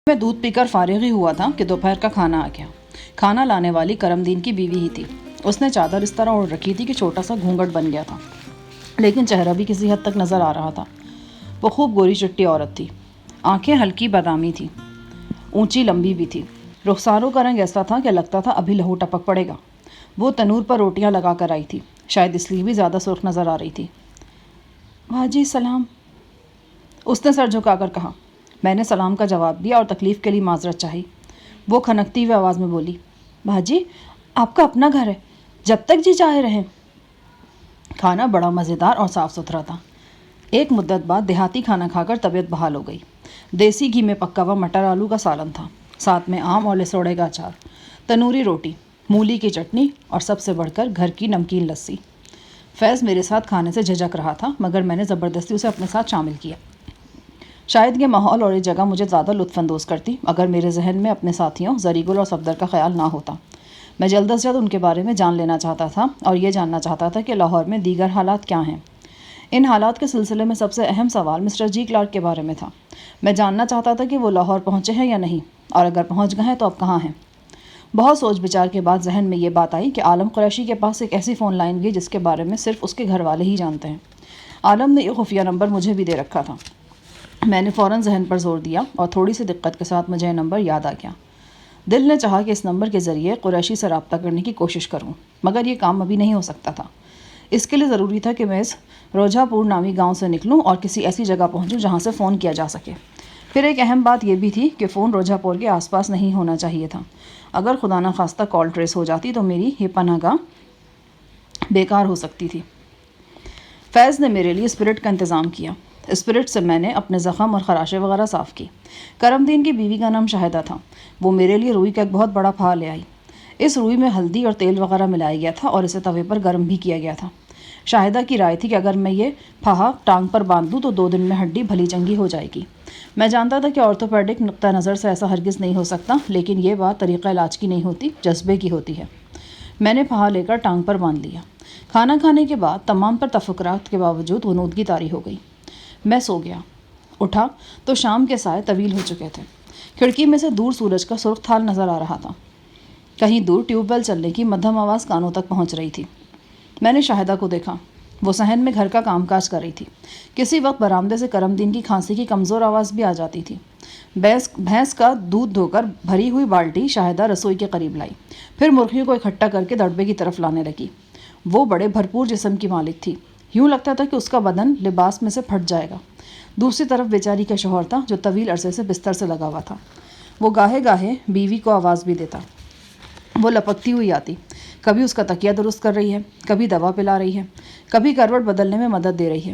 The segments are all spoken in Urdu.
میں دودھ پی کر فارغ ہی ہوا تھا کہ دوپہر کا کھانا آ گیا۔ کھانا لانے والی کرم دین کی بیوی ہی تھی۔ اس نے چادر اس طرح اوڑھ رکھی تھی کہ چھوٹا سا گھونگھٹ بن گیا تھا، لیکن چہرہ بھی کسی حد تک نظر آ رہا تھا۔ وہ خوب گوری چٹی عورت تھی، آنکھیں ہلکی بادامی تھی، اونچی لمبی بھی تھی۔ رخساروں کا رنگ ایسا تھا کہ لگتا تھا ابھی لہو ٹپک پڑے گا۔ وہ تنور پر روٹیاں لگا کر آئی تھی، شاید اس لیے بھی زیادہ سرخ نظر آ رہی تھی۔ باجی سلام، اس نے سر جھکا کر کہا۔ میں نے سلام کا جواب دیا اور تکلیف کے لیے معذرت چاہی۔ وہ کھنکتی ہوئی آواز میں بولی، باجی آپ کا اپنا گھر ہے، جب تک جی چاہے رہیں۔ کھانا بڑا مزیدار اور صاف ستھرا تھا۔ ایک مدت بعد دیہاتی کھانا کھا کر طبیعت بحال ہو گئی۔ دیسی گھی میں پکا ہوا مٹر آلو کا سالن تھا، ساتھ میں آم اور لسوڑے کا اچار، تنوری روٹی، مولی کی چٹنی اور سب سے بڑھ کر گھر کی نمکین لسی۔ فیض میرے ساتھ کھانے سے جھجک رہا تھا، مگر میں نے زبردستی اسے اپنے ساتھ شامل کیا۔ شاید یہ ماحول اور یہ جگہ مجھے زیادہ لطف اندوز کرتی اگر میرے ذہن میں اپنے ساتھیوں زریگل اور صفدر کا خیال نہ ہوتا۔ میں جلد از جلد ان کے بارے میں جان لینا چاہتا تھا اور یہ جاننا چاہتا تھا کہ لاہور میں دیگر حالات کیا ہیں۔ ان حالات کے سلسلے میں سب سے اہم سوال مسٹر جی کلارک کے بارے میں تھا۔ میں جاننا چاہتا تھا کہ وہ لاہور پہنچے ہیں یا نہیں، اور اگر پہنچ گئے ہیں تو اب کہاں ہیں۔ بہت سوچ بچار کے بعد ذہن میں یہ بات آئی کہ عالم قریشی کے پاس ایک ایسی فون لائن بھی جس کے بارے میں صرف اس کے گھر والے ہی جانتے ہیں۔ عالم نے یہ خفیہ نمبر مجھے بھی دے رکھا تھا۔ میں نے فوراً ذہن پر زور دیا اور تھوڑی سی دقت کے ساتھ مجھے یہ نمبر یاد آ گیا۔ دل نے چاہا کہ اس نمبر کے ذریعے قریشی سے رابطہ کرنے کی کوشش کروں، مگر یہ کام ابھی نہیں ہو سکتا تھا۔ اس کے لیے ضروری تھا کہ میں اس روجھا پور نامی گاؤں سے نکلوں اور کسی ایسی جگہ پہنچوں جہاں سے فون کیا جا سکے۔ پھر ایک اہم بات یہ بھی تھی کہ فون روجھا پور کے آس پاس نہیں ہونا چاہیے تھا۔ اگر خدا نخواستہ کال ٹریس ہو جاتی تو میری یہ پناہ گاہ بیکار ہو سکتی تھی۔ فیض نے میرے لیے اسپرٹ کا انتظام کیا۔ اسپرٹ سے میں نے اپنے زخم اور خراشیں وغیرہ صاف کی۔ کرم دین کی بیوی کا نام شاہدہ تھا۔ وہ میرے لیے روئی کا ایک بہت بڑا پھا لے آئی۔ اس روئی میں ہلدی اور تیل وغیرہ ملایا گیا تھا اور اسے توے پر گرم بھی کیا گیا تھا۔ شاہدہ کی رائے تھی کہ اگر میں یہ پھاہا ٹانگ پر باندھ دوں تو 2 دن میں ہڈی بھلی چنگی ہو جائے گی۔ میں جانتا تھا کہ آرتھوپیڈک نقطہ نظر سے ایسا ہرگز نہیں ہو سکتا، لیکن یہ بات طریقہ علاج کی نہیں ہوتی، جذبے کی ہوتی ہے۔ میں نے پھاہا لے کر ٹانگ پر باندھ لیا۔ کھانا کھانے کے بعد تمام پر تفکرات کے باوجود غنودگی طاری ہو گئی۔ میں سو گیا۔ اٹھا تو شام کے سائے طویل ہو چکے تھے۔ کھڑکی میں سے دور سورج کا سرخ تھال نظر آ رہا تھا۔ کہیں دور ٹیوب ویل چلنے کی مدھم آواز کانوں تک پہنچ رہی تھی۔ میں نے شاہدہ کو دیکھا۔ وہ صحن میں گھر کا کام کاج کر رہی تھی۔ کسی وقت برآمدے سے کرم دین کی کھانسی کی کمزور آواز بھی آ جاتی تھی۔ بھینس کا دودھ دھو کر بھری ہوئی بالٹی شاہدہ رسوئی کے قریب لائی، پھر مرغیوں کو اکٹھا کر کے دڑبے کی طرف لانے لگی۔ وہ بڑے بھرپور جسم کی مالک تھی، یوں لگتا تھا کہ اس کا بدن لباس میں سے پھٹ جائے گا۔ دوسری طرف بیچاری کا شوہر تھا جو طویل عرصے سے بستر سے لگا ہوا تھا۔ وہ گاہے گاہے بیوی کو آواز بھی دیتا۔ وہ لپکتی ہوئی آتی، کبھی اس کا تکیہ درست کر رہی ہے، کبھی دوا پلا رہی ہے، کبھی کروٹ بدلنے میں مدد دے رہی ہے۔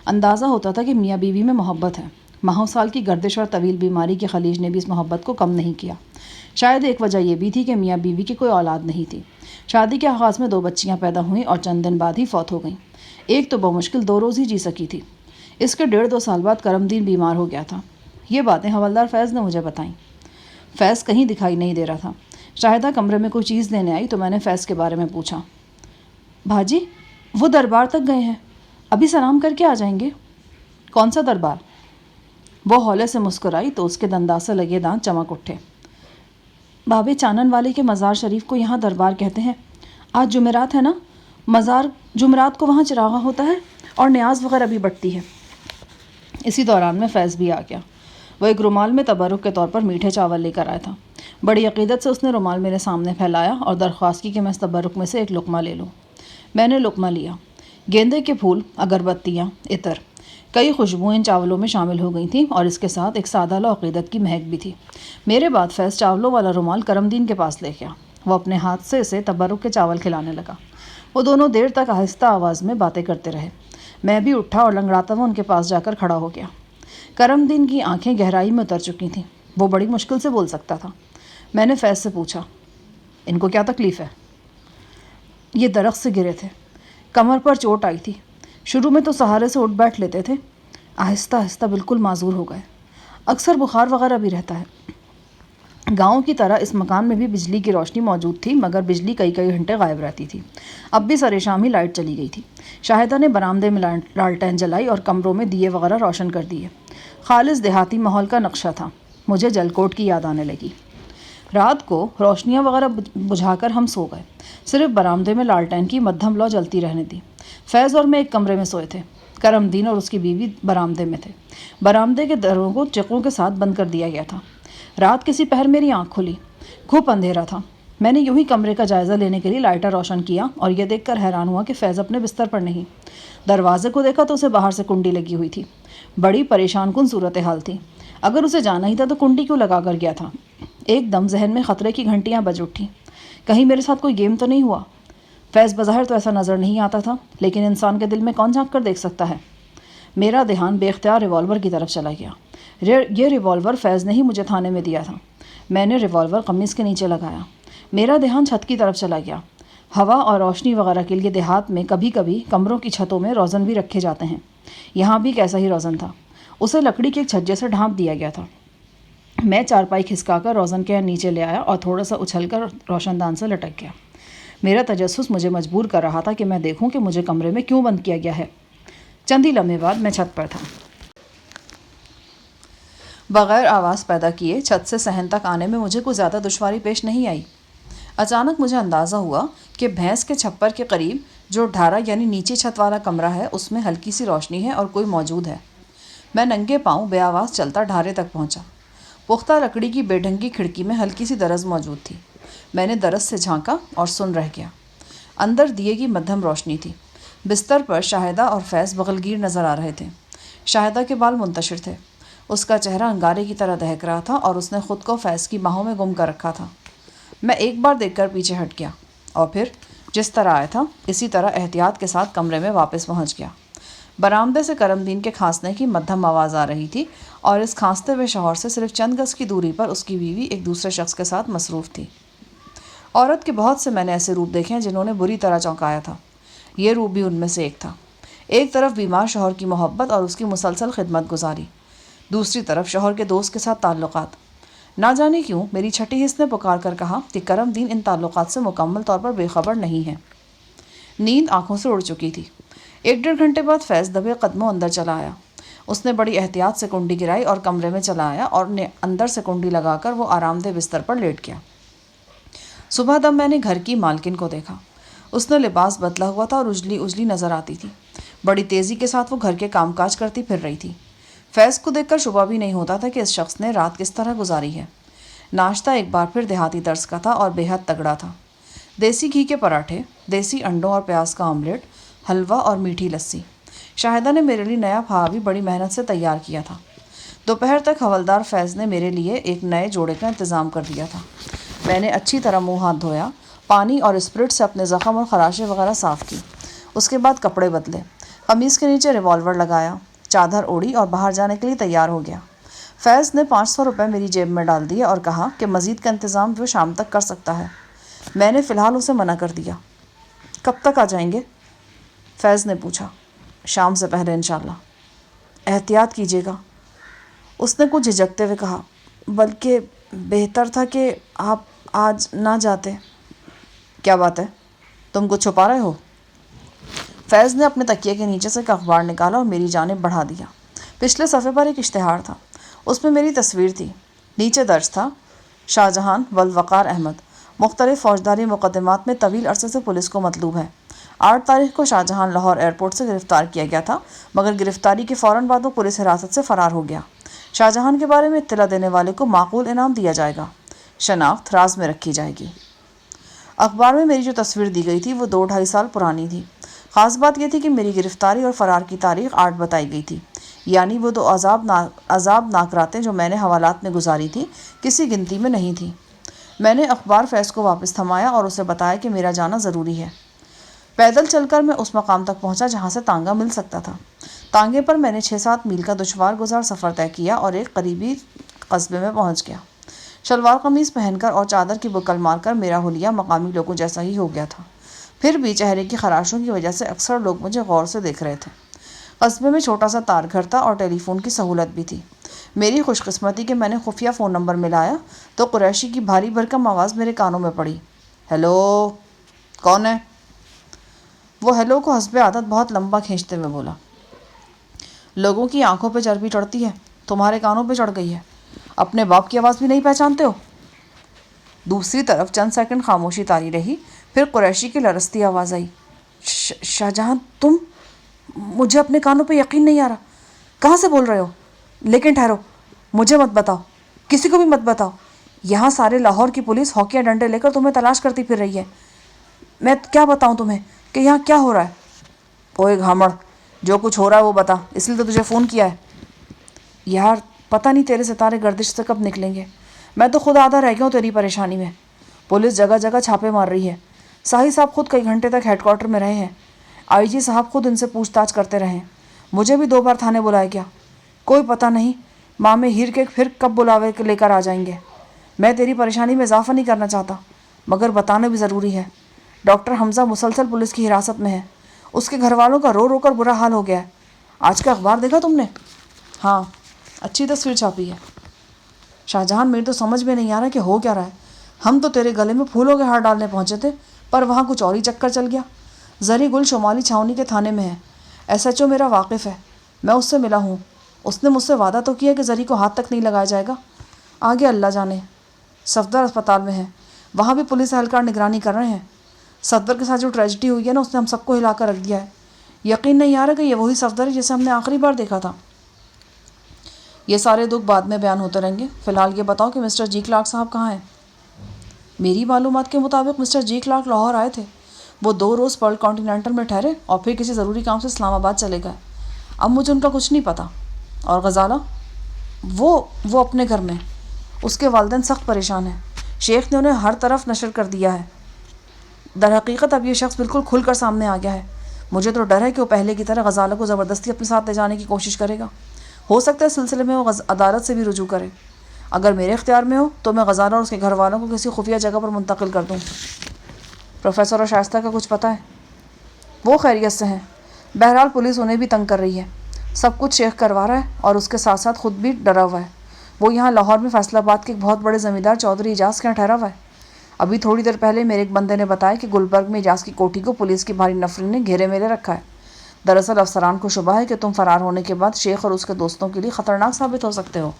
اندازہ ہوتا تھا کہ میاں بیوی میں محبت ہے۔ ماہوں سال کی گردش اور طویل بیماری کی خلیج نے بھی اس محبت کو کم نہیں کیا۔ شاید ایک وجہ یہ بھی تھی کہ میاں بیوی کی کوئی اولاد نہیں تھی۔ شادی کے آغاز میں 2 بچیاں پیدا ہوئیں اور چند دن بعد ہی فوت ہو گئیں۔ ایک تو بمشکل 2 روز ہی جی سکی تھی۔ اس کے 1.5-2 سال بعد کرم دین بیمار ہو گیا تھا۔ یہ باتیں حوالدار فیض نے مجھے بتائیں۔ فیض کہیں دکھائی نہیں دے رہا تھا۔ شاہدہ کمرے میں کوئی چیز لینے آئی تو میں نے فیض کے بارے میں پوچھا۔ بھاجی وہ دربار تک گئے ہیں، ابھی سلام کر کے آ جائیں گے۔ کون سا دربار؟ وہ ہولے سے مسکرائی تو اس کے دنداسے لگے دانت چمک اٹھے۔ بابے چانن والے کے مزار شریف کو یہاں دربار کہتے ہیں۔ آج جمعرات ہے نا، مزار جمعرات کو وہاں چراغاں ہوتا ہے اور نیاز وغیرہ بھی بٹتی ہے۔ اسی دوران میں فیض بھی آ گیا۔ وہ ایک رومال میں تبرک کے طور پر میٹھے چاول لے کر آیا تھا۔ بڑی عقیدت سے اس نے رومال میرے سامنے پھیلایا اور درخواست کی کہ میں اس تبرک میں سے ایک لقمہ لے لوں۔ میں نے لقمہ لیا۔ گیندے کے پھول، اگربتیاں، عطر، کئی خوشبوئیں ان چاولوں میں شامل ہو گئی تھیں اور اس کے ساتھ ایک سادہ لو عقیدت کی مہک بھی تھی۔ میرے بعد فیض چاولوں والا رومال کرم دین کے پاس لے گیا۔ وہ اپنے ہاتھ سے اسے تبرک کے چاول کھلانے لگا۔ وہ دونوں دیر تک آہستہ آواز میں باتیں کرتے رہے۔ میں بھی اٹھا اور لنگڑاتا ہوا ان کے پاس جا کر کھڑا ہو گیا۔ کرم دین کی آنکھیں گہرائی میں اتر چکی تھیں۔ وہ بڑی مشکل سے بول سکتا تھا۔ میں نے فیض سے پوچھا، ان کو کیا تکلیف ہے؟ یہ درخت سے گرے تھے، کمر پر چوٹ آئی تھی۔ شروع میں تو سہارے سے اٹھ بیٹھ لیتے تھے، آہستہ آہستہ بالکل معذور ہو گئے۔ اکثر بخار وغیرہ بھی رہتا ہے۔ گاؤں کی طرح اس مکان میں بھی بجلی کی روشنی موجود تھی، مگر بجلی کئی گھنٹے غائب رہتی تھی۔ اب بھی سرے شام ہی لائٹ چلی گئی تھی۔ شاہدہ نے برآمدے میں لالٹین جلائی اور کمروں میں دیے وغیرہ روشن کر دیے۔ خالص دیہاتی ماحول کا نقشہ تھا۔ مجھے جلکوٹ کی یاد آنے لگی۔ رات کو روشنیاں وغیرہ بجھا کر ہم سو گئے۔ صرف برآمدے میں لالٹین کی مدھم لو جلتی رہنے دی۔ فیض اور میں ایک کمرے میں سوئے تھے۔ کرم دین اور اس کی بیوی برآمدے میں تھے۔ برآمدے کے دروں کو چقوں کے ساتھ بند کر دیا گیا تھا۔ رات کسی پہر میری آنکھ کھلی۔ گھپ اندھیرا تھا۔ میں نے یوں ہی کمرے کا جائزہ لینے کے لیے لائٹر روشن کیا اور یہ دیکھ کر حیران ہوا کہ فیض اپنے بستر پر نہیں۔ دروازے کو دیکھا تو اسے باہر سے کنڈی لگی ہوئی تھی۔ بڑی پریشان کن صورتحال تھی۔ اگر اسے جانا ہی تھا تو کنڈی کیوں لگا کر گیا تھا؟ ایک دم ذہن میں خطرے کی گھنٹیاں بج اٹھیں۔ کہیں میرے ساتھ کوئی گیم تو نہیں ہوا؟ فیض بظاہر تو ایسا نظر نہیں آتا تھا، لیکن انسان کے دل میں کون جھانک کر دیکھ سکتا ہے؟ میرا دھیان بے اختیار ریوالور کی طرف چلا گیا۔ یہ ریوالور فیض نے ہی مجھے تھانے میں دیا تھا۔ میں نے ریوالور قمیص کے نیچے لگایا۔ میرا دھیان چھت کی طرف چلا گیا۔ ہوا اور روشنی وغیرہ کے لیے دیہات میں کبھی کبھی کمروں کی چھتوں میں روزن بھی رکھے جاتے ہیں۔ یہاں بھی کیسا ہی روزن تھا۔ اسے لکڑی کے ایک چھجے سے ڈھانپ دیا گیا تھا۔ میں چارپائی کھسکا کر روزن کے نیچے لے آیا اور تھوڑا سا اچھل کر روشن دان سے لٹک گیا۔ میرا تجسس مجھے مجبور کر رہا تھا کہ میں دیکھوں کہ مجھے کمرے میں کیوں بند کیا گیا ہے۔ چند ہی لمحے بعد میں چھت پر تھا۔ بغیر آواز پیدا کیے چھت سے صحن تک آنے میں مجھے کوئی زیادہ دشواری پیش نہیں آئی۔ اچانک مجھے اندازہ ہوا کہ بھینس کے چھپر کے قریب جو ڈھارا یعنی نیچے چھت والا کمرہ ہے اس میں ہلکی سی روشنی ہے اور کوئی موجود ہے۔ میں ننگے پاؤں بے آواز چلتا ڈھارے تک پہنچا۔ پختہ لکڑی کی بے ڈھنگی کھڑکی میں ہلکی سی درز موجود تھی۔ میں نے درز سے جھانکا اور سن رہ گیا۔ اندر دیے کی مدھم روشنی تھی۔ بستر پر شاہدہ اور فیض بغلگیر نظر آ رہے تھے۔ شاہدہ کے بال منتشر تھے۔ اس کا چہرہ انگارے کی طرح دہک رہا تھا اور اس نے خود کو فیض کی باہوں میں گم کر رکھا تھا۔ میں ایک بار دیکھ کر پیچھے ہٹ گیا اور پھر جس طرح آیا تھا اسی طرح احتیاط کے ساتھ کمرے میں واپس پہنچ گیا۔ برآمدے سے کرم دین کے کھانسنے کی مدھم آواز آ رہی تھی اور اس کھانستے ہوئے شوہر سے صرف چند گز کی دوری پر اس کی بیوی ایک دوسرے شخص کے ساتھ مصروف تھی۔ عورت کے بہت سے میں نے ایسے روپ دیکھے ہیں جنہوں نے بری طرح چونکایا تھا۔ یہ روپ بھی ان میں سے ایک تھا۔ ایک طرف بیمار شوہر کی محبت اور اس کی مسلسل خدمت گزاری، دوسری طرف شوہر کے دوست کے ساتھ تعلقات۔ نہ جانے کیوں میری چھٹی حس نے پکار کر کہا کہ کرم دین ان تعلقات سے مکمل طور پر بے خبر نہیں ہے۔ نیند آنکھوں سے اڑ چکی تھی۔ 1.5 گھنٹے بعد فیض دبے قدموں اندر چلا آیا۔ اس نے بڑی احتیاط سے کنڈی گرائی اور کمرے میں چلا آیا اور اندر سے کنڈی لگا کر وہ آرام دہ بستر پر لیٹ گیا۔ صبح دم میں نے گھر کی مالکن کو دیکھا۔ اس نے لباس بدلا ہوا تھا اور اجلی اجلی نظر آتی تھی۔ بڑی تیزی کے ساتھ وہ گھر کے کام کاج کرتی پھر رہی تھی۔ فیض کو دیکھ کر شبہ بھی نہیں ہوتا تھا کہ اس شخص نے رات کس طرح گزاری ہے۔ ناشتہ ایک بار پھر دیہاتی طرز کا تھا اور بے حد تگڑا تھا۔ دیسی گھی کے پراٹھے، دیسی انڈوں اور پیاز کا آملیٹ، حلوہ اور میٹھی لسی۔ شاہدہ نے میرے لیے نیا پھا بھی بڑی محنت سے تیار کیا تھا۔ دوپہر تک حوالدار فیض نے میرے لیے ایک نئے جوڑے کا انتظام کر دیا تھا۔ میں نے اچھی طرح منہ ہاتھ دھویا، پانی اور اسپرٹ سے اپنے زخم اور خراشیں وغیرہ صاف کی۔ اس کے بعد کپڑے بدلے، قمیص کے نیچے ریوالور لگایا، چادر اوڑھی اور باہر جانے کے لیے تیار ہو گیا۔ فیض نے 500 روپے میری جیب میں ڈال دیے اور کہا کہ مزید کا انتظام وہ شام تک کر سکتا ہے۔ میں نے فی الحال اسے منع کر دیا۔ کب تک آ جائیں گے؟ فیض نے پوچھا۔ شام سے پہلے انشاءاللہ۔ احتیاط کیجیے گا۔ اس نے کچھ جھجکتے ہوئے کہا، بلکہ بہتر تھا کہ آپ آج نہ جاتے۔ کیا بات ہے؟ تم کچھ چھپا رہے ہو؟ فیض نے اپنے تکیے کے نیچے سے ایک اخبار نکالا اور میری جانب بڑھا دیا۔ پچھلے صفحے پر ایک اشتہار تھا۔ اس میں میری تصویر تھی۔ نیچے درج تھا، شاہجہان والوقار احمد مختلف فوجداری مقدمات میں طویل عرصے سے پولیس کو مطلوب ہے۔ 8 تاریخ کو شاہجہان لاہور ایئرپورٹ سے گرفتار کیا گیا تھا، مگر گرفتاری کے فوراً بعد وہ پولیس حراست سے فرار ہو گیا۔ شاہجہان کے بارے میں اطلاع دینے والے کو معقول انعام دیا جائے گا۔ شناخت راز میں رکھی جائے گی۔ اخبار میں میری جو تصویر دی گئی تھی وہ 2-2.5 سال پرانی تھی۔ خاص بات یہ تھی کہ میری گرفتاری اور فرار کی تاریخ 8 بتائی گئی تھی، یعنی وہ 2 عذابناک راتیں جو میں نے حوالات میں گزاری تھی کسی گنتی میں نہیں تھیں۔ میں نے اخبار فیض کو واپس تھمایا اور اسے بتایا کہ میرا جانا ضروری ہے۔ پیدل چل کر میں اس مقام تک پہنچا جہاں سے تانگا مل سکتا تھا۔ تانگے پر میں نے 6-7 میل کا دشوار گزار سفر طے کیا اور ایک قریبی قصبے میں پہنچ گیا۔ شلوار قمیص پہن کر اور چادر کی بکل مار کر میرا حلیہ مقامی لوگوں جیسا ہی ہو گیا تھا۔ پھر بھی چہرے کی خراشوں کی وجہ سے اکثر لوگ مجھے غور سے دیکھ رہے تھے۔ قصبے میں چھوٹا سا تار گھر تھا اور ٹیلی فون کی سہولت بھی تھی۔ میری خوش قسمتی کہ میں نے خفیہ فون نمبر ملایا تو قریشی کی بھاری بھرکم آواز میرے کانوں میں پڑی۔ ہیلو، کون ہے؟ وہ ہیلو کو حسب عادت بہت لمبا کھینچتے ہوئے بولا۔ لوگوں کی آنکھوں پہ چربی چڑھتی ہے، تمہارے کانوں پہ چڑھ گئی ہے۔ اپنے باپ کی آواز بھی نہیں پہچانتے ہو؟ دوسری طرف چند سیکنڈ خاموشی طاری رہی، پھر قریشی کی لرزتی آواز آئی، شاہ جہاں تم؟ مجھے اپنے کانوں پہ یقین نہیں آ رہا، کہاں سے بول رہے ہو؟ لیکن ٹھہرو، مجھے مت بتاؤ، کسی کو بھی مت بتاؤ، یہاں سارے لاہور کی پولیس ہاکیاں ڈنڈے لے کر تمہیں تلاش کرتی پھر رہی ہے، میں کیا بتاؤں تمہیں کہ یہاں کیا ہو رہا ہے؟ اوئے گھامڑ، جو کچھ ہو رہا ہے وہ بتا، اس لیے تو تجھے فون کیا ہے۔ یار پتہ نہیں تیرے ستارے گردش سے کب نکلیں گے، میں تو خود آدھا رہ گیا ہوں تیری پریشانی میں۔ پولیس جگہ جگہ چھاپے مار رہی ہے، ساہی صاحب خود کئی گھنٹے تک ہیڈ کوارٹر میں رہے ہیں، آئی جی صاحب خود ان سے پوچھ تاچھ کرتے رہے ہیں، مجھے بھی 2 بار تھانے بلایا گیا، کوئی پتہ نہیں مامے ہیر کے پھر کب بلاوے لے کر آ جائیں گے۔ میں تیری پریشانی میں اضافہ نہیں کرنا چاہتا، مگر بتانا بھی ضروری ہے۔ ڈاکٹر حمزہ مسلسل پولیس کی حراست میں ہے، اس کے گھر والوں کا رو رو کر برا حال ہو گیا ہے۔ آج کا اخبار دیکھا تم نے؟ ہاں، اچھی تصویر چھاپی ہے۔ شاہجہان میری تو سمجھ میں نہیں آ رہا کہ ہو کیا رہا ہے۔ ہم تو تیرے گلے میں پھولوں کے ہار ڈالنے پہنچے تھے، پر وہاں کچھ اور ہی چکر چل گیا۔ زری گل شمالی چھاونی کے تھانے میں ہے، ایس ایچ او میرا واقف ہے، میں اس سے ملا ہوں، اس نے مجھ سے وعدہ تو کیا کہ زری کو ہاتھ تک نہیں لگایا جائے گا، آگے اللہ جانے۔ صفدر اسپتال میں ہے، وہاں بھی پولیس اہلکار نگرانی کر رہے ہیں۔ صفدر کے ساتھ جو ٹریجڈی ہوئی ہے نا، اس نے ہم سب کو ہلا کر رکھ دیا ہے، یقین نہیں آ رہا کہ یہ وہی صفدر ہے جسے ہم نے آخری بار دیکھا تھا۔ یہ سارے دکھ بعد میں بیان ہوتے رہیں گے، فی الحال یہ بتاؤ کہ مسٹر جی کلارک صاحب کہاں ہیں؟ میری معلومات کے مطابق مسٹر جی کلارک لاہور آئے تھے، وہ 2 روز پرل کانٹیننٹل میں ٹھہرے اور پھر کسی ضروری کام سے اسلام آباد چلے گئے۔ اب مجھے ان کا کچھ نہیں پتہ۔ اور غزالہ؟ وہ اپنے گھر میں، اس کے والدین سخت پریشان ہیں، شیخ نے انہیں ہر طرف نشر کر دیا ہے۔ در حقیقت اب یہ شخص بالکل کھل کر سامنے آ گیا ہے، مجھے تو ڈر ہے کہ وہ پہلے کی طرح غزالہ کو زبردستی اپنے ساتھ لے جانے کی کوشش کرے گا، ہو سکتا ہے اس سلسلے میں وہ عدالت سے بھی رجوع کرے۔ اگر میرے اختیار میں ہو تو میں غزالہ اور اس کے گھر والوں کو کسی خفیہ جگہ پر منتقل کر دوں۔ پروفیسر اور شائستہ کا کچھ پتہ ہے؟ وہ خیریت سے ہیں، بہرحال پولیس انہیں بھی تنگ کر رہی ہے، سب کچھ شیخ کروا رہا ہے اور اس کے ساتھ ساتھ خود بھی ڈرا ہوا ہے۔ وہ یہاں لاہور میں فیصل آباد کے ایک بہت بڑے زمیندار چودھری اجاز کے یہاں ٹھہرا ہوا ہے۔ ابھی تھوڑی دیر پہلے میرے ایک بندے نے بتایا کہ گلبرگ میں اجاز کی کوٹھی کو پولیس کی بھاری نفری نے گھیرے میں لے رکھا ہے۔ دراصل افسران کو شبہ ہے کہ تم فرار ہونے کے بعد شیخ اور اس کے دوستوں کے لیے خطرناک ثابت ہو سکتے ہو۔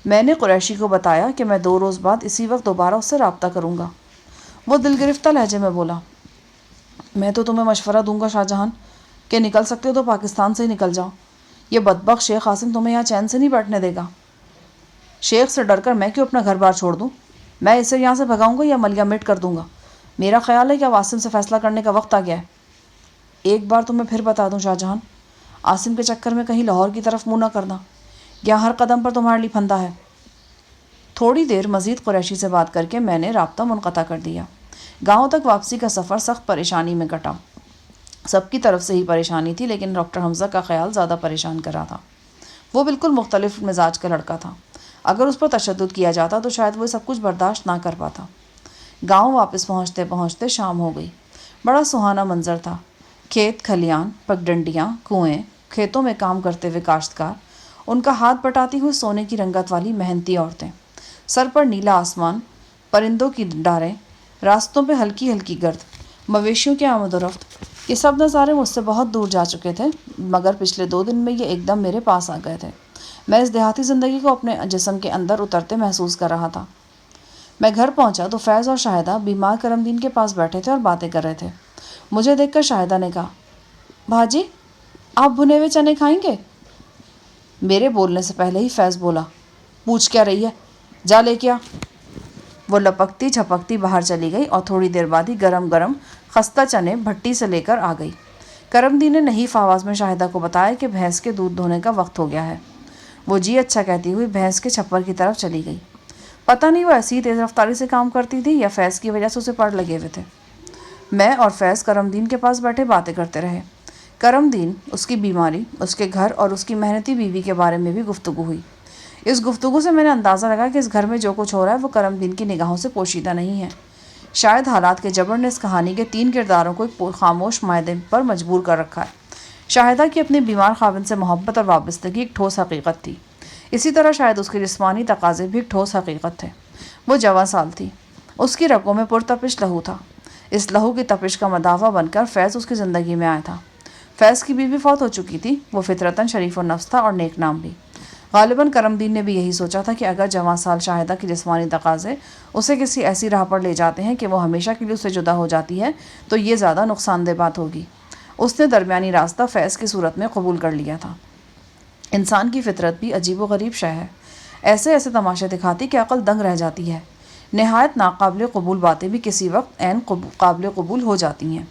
میں نے قریشی کو بتایا کہ میں 2 روز بعد اسی وقت دوبارہ اس سے رابطہ کروں گا۔ وہ دل گرفتہ لہجے میں بولا، میں تو تمہیں مشورہ دوں گا شاہ جہان کہ نکل سکتے ہو تو پاکستان سے ہی نکل جاؤ، یہ بدبخت شیخ عاصم تمہیں یہاں چین سے نہیں بیٹھنے دے گا۔ شیخ سے ڈر کر میں کیوں اپنا گھر بار چھوڑ دوں؟ میں اسے یہاں سے بھگاؤں گا یا ملیا مٹ کر دوں گا؟ میرا خیال ہے کہ اب عاصم سے فیصلہ کرنے کا وقت آ گیا ہے۔ ایک بار تو میں پھر بتا دوں شاہ جہان، عاصم کے چکر میں کہیں لاہور کی طرف منہ نہ کرنا، یہاں ہر قدم پر تمہارے لیے پھندا ہے۔ تھوڑی دیر مزید قریشی سے بات کر کے میں نے رابطہ منقطع کر دیا۔ گاؤں تک واپسی کا سفر سخت پریشانی میں کٹا، سب کی طرف سے ہی پریشانی تھی، لیکن ڈاکٹر حمزہ کا خیال زیادہ پریشان کر رہا تھا۔ وہ بالکل مختلف مزاج کا لڑکا تھا، اگر اس پر تشدد کیا جاتا تو شاید وہ سب کچھ برداشت نہ کر پاتا۔ گاؤں واپس پہنچتے پہنچتے شام ہو گئی۔ بڑا سہانا منظر تھا، کھیت کھلیان، پگڈنڈیاں، کنویں، کھیتوں میں کام کرتے ہوئے کاشتکار، ان کا ہاتھ بٹاتی ہوئی سونے کی رنگت والی محنتی عورتیں، سر پر نیلا آسمان، پرندوں کی ڈاریں، راستوں پہ ہلکی ہلکی گرد، مویشیوں کی آمد و رفت، یہ سب نظارے مجھ سے بہت دور جا چکے تھے، مگر پچھلے 2 دن میں یہ ایک دم میرے پاس آ گئے تھے۔ میں اس دیہاتی زندگی کو اپنے جسم کے اندر اترتے محسوس کر رہا تھا۔ میں گھر پہنچا تو فیض اور شاہدہ بیمار کرم دین کے پاس بیٹھے تھے اور باتیں کر رہے تھے۔ مجھے دیکھ کر شاہدہ نے کہا، بھاجی آپ بھنے ہوئے چنے کھائیں گے؟ میرے بولنے سے پہلے ہی فیض بولا، پوچھ کیا رہی ہے، جا لے کیا۔ وہ لپکتی جھپکتی باہر چلی گئی اور تھوڑی دیر بعد ہی گرم گرم خستہ چنے بھٹی سے لے کر آ گئی۔ کرم دین نے نحیف آواز میں شاہدہ کو بتایا کہ بھینس کے دودھ دھونے کا وقت ہو گیا ہے۔ وہ جی اچھا کہتی ہوئی بھینس کے چھپر کی طرف چلی گئی۔ پتہ نہیں وہ ایسی تیز رفتاری سے کام کرتی تھی یا فیض کی وجہ سے اسے پڑ لگے ہوئے تھے۔ میں اور فیض کرم دین کے پاس بیٹھے باتیں کرتے رہے۔ کرم دین، اس کی بیماری، اس کے گھر اور اس کی محنتی بیوی کے بارے میں بھی گفتگو ہوئی۔ اس گفتگو سے میں نے اندازہ لگا کہ اس گھر میں جو کچھ ہو رہا ہے وہ کرم دین کی نگاہوں سے پوشیدہ نہیں ہے۔ شاید حالات کے جبر نے اس کہانی کے 3 کرداروں کو ایک خاموش معاہدے پر مجبور کر رکھا ہے۔ شاہدہ کی اپنے بیمار خاوند سے محبت اور وابستگی ایک ٹھوس حقیقت تھی، اسی طرح شاید اس کے جسمانی تقاضے بھی ایک ٹھوس حقیقت تھے۔ وہ جواں سال تھی، اس کی رگوں میں پرتپش لہو تھا۔ اس لہو کی تپش کا مداوع بن کر فیض اس کی زندگی میں آیا تھا۔ فیض کی بیوی فوت ہو چکی تھی، وہ فطرتاً شریف النفس تھا اور نیک نام بھی۔ غالباً کرم دین نے بھی یہی سوچا تھا کہ اگر جوان سال شاہدہ کے جسمانی تقاضے اسے کسی ایسی راہ پر لے جاتے ہیں کہ وہ ہمیشہ کے لیے اس سے جدا ہو جاتی ہے تو یہ زیادہ نقصان دہ بات ہوگی۔ اس نے درمیانی راستہ فیض کی صورت میں قبول کر لیا تھا۔ انسان کی فطرت بھی عجیب و غریب شے ہے، ایسے ایسے تماشے دکھاتی کہ عقل دنگ رہ جاتی ہے۔ نہایت ناقابل قبول باتیں بھی کسی وقت عین قابل قبول ہو جاتی ہیں۔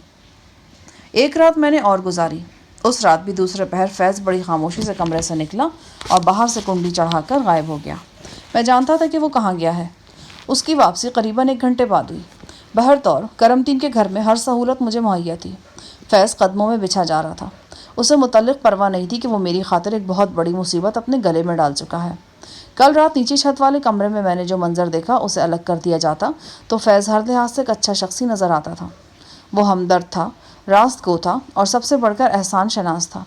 ایک رات میں نے اور گزاری۔ اس رات بھی دوسرے پہر فیض بڑی خاموشی سے کمرے سے نکلا اور باہر سے کنڈی چڑھا کر غائب ہو گیا۔ میں جانتا تھا کہ وہ کہاں گیا ہے۔ اس کی واپسی قریباً 1 گھنٹے بعد ہوئی۔ بہرطور کرم دین کے گھر میں ہر سہولت مجھے مہیا تھی۔ فیض قدموں میں بچھا جا رہا تھا۔ اسے متعلق پرواہ نہیں تھی کہ وہ میری خاطر ایک بہت بڑی مصیبت اپنے گلے میں ڈال چکا ہے۔ کل رات نیچی چھت والے کمرے میں نے جو منظر دیکھا اسے الگ کر دیا جاتا تو فیض ہر لحاظ سے ایک اچھا شخصی نظر آتا تھا۔ وہ ہمدرد تھا، راست گو تھا اور سب سے بڑھ کر احسان شناس تھا۔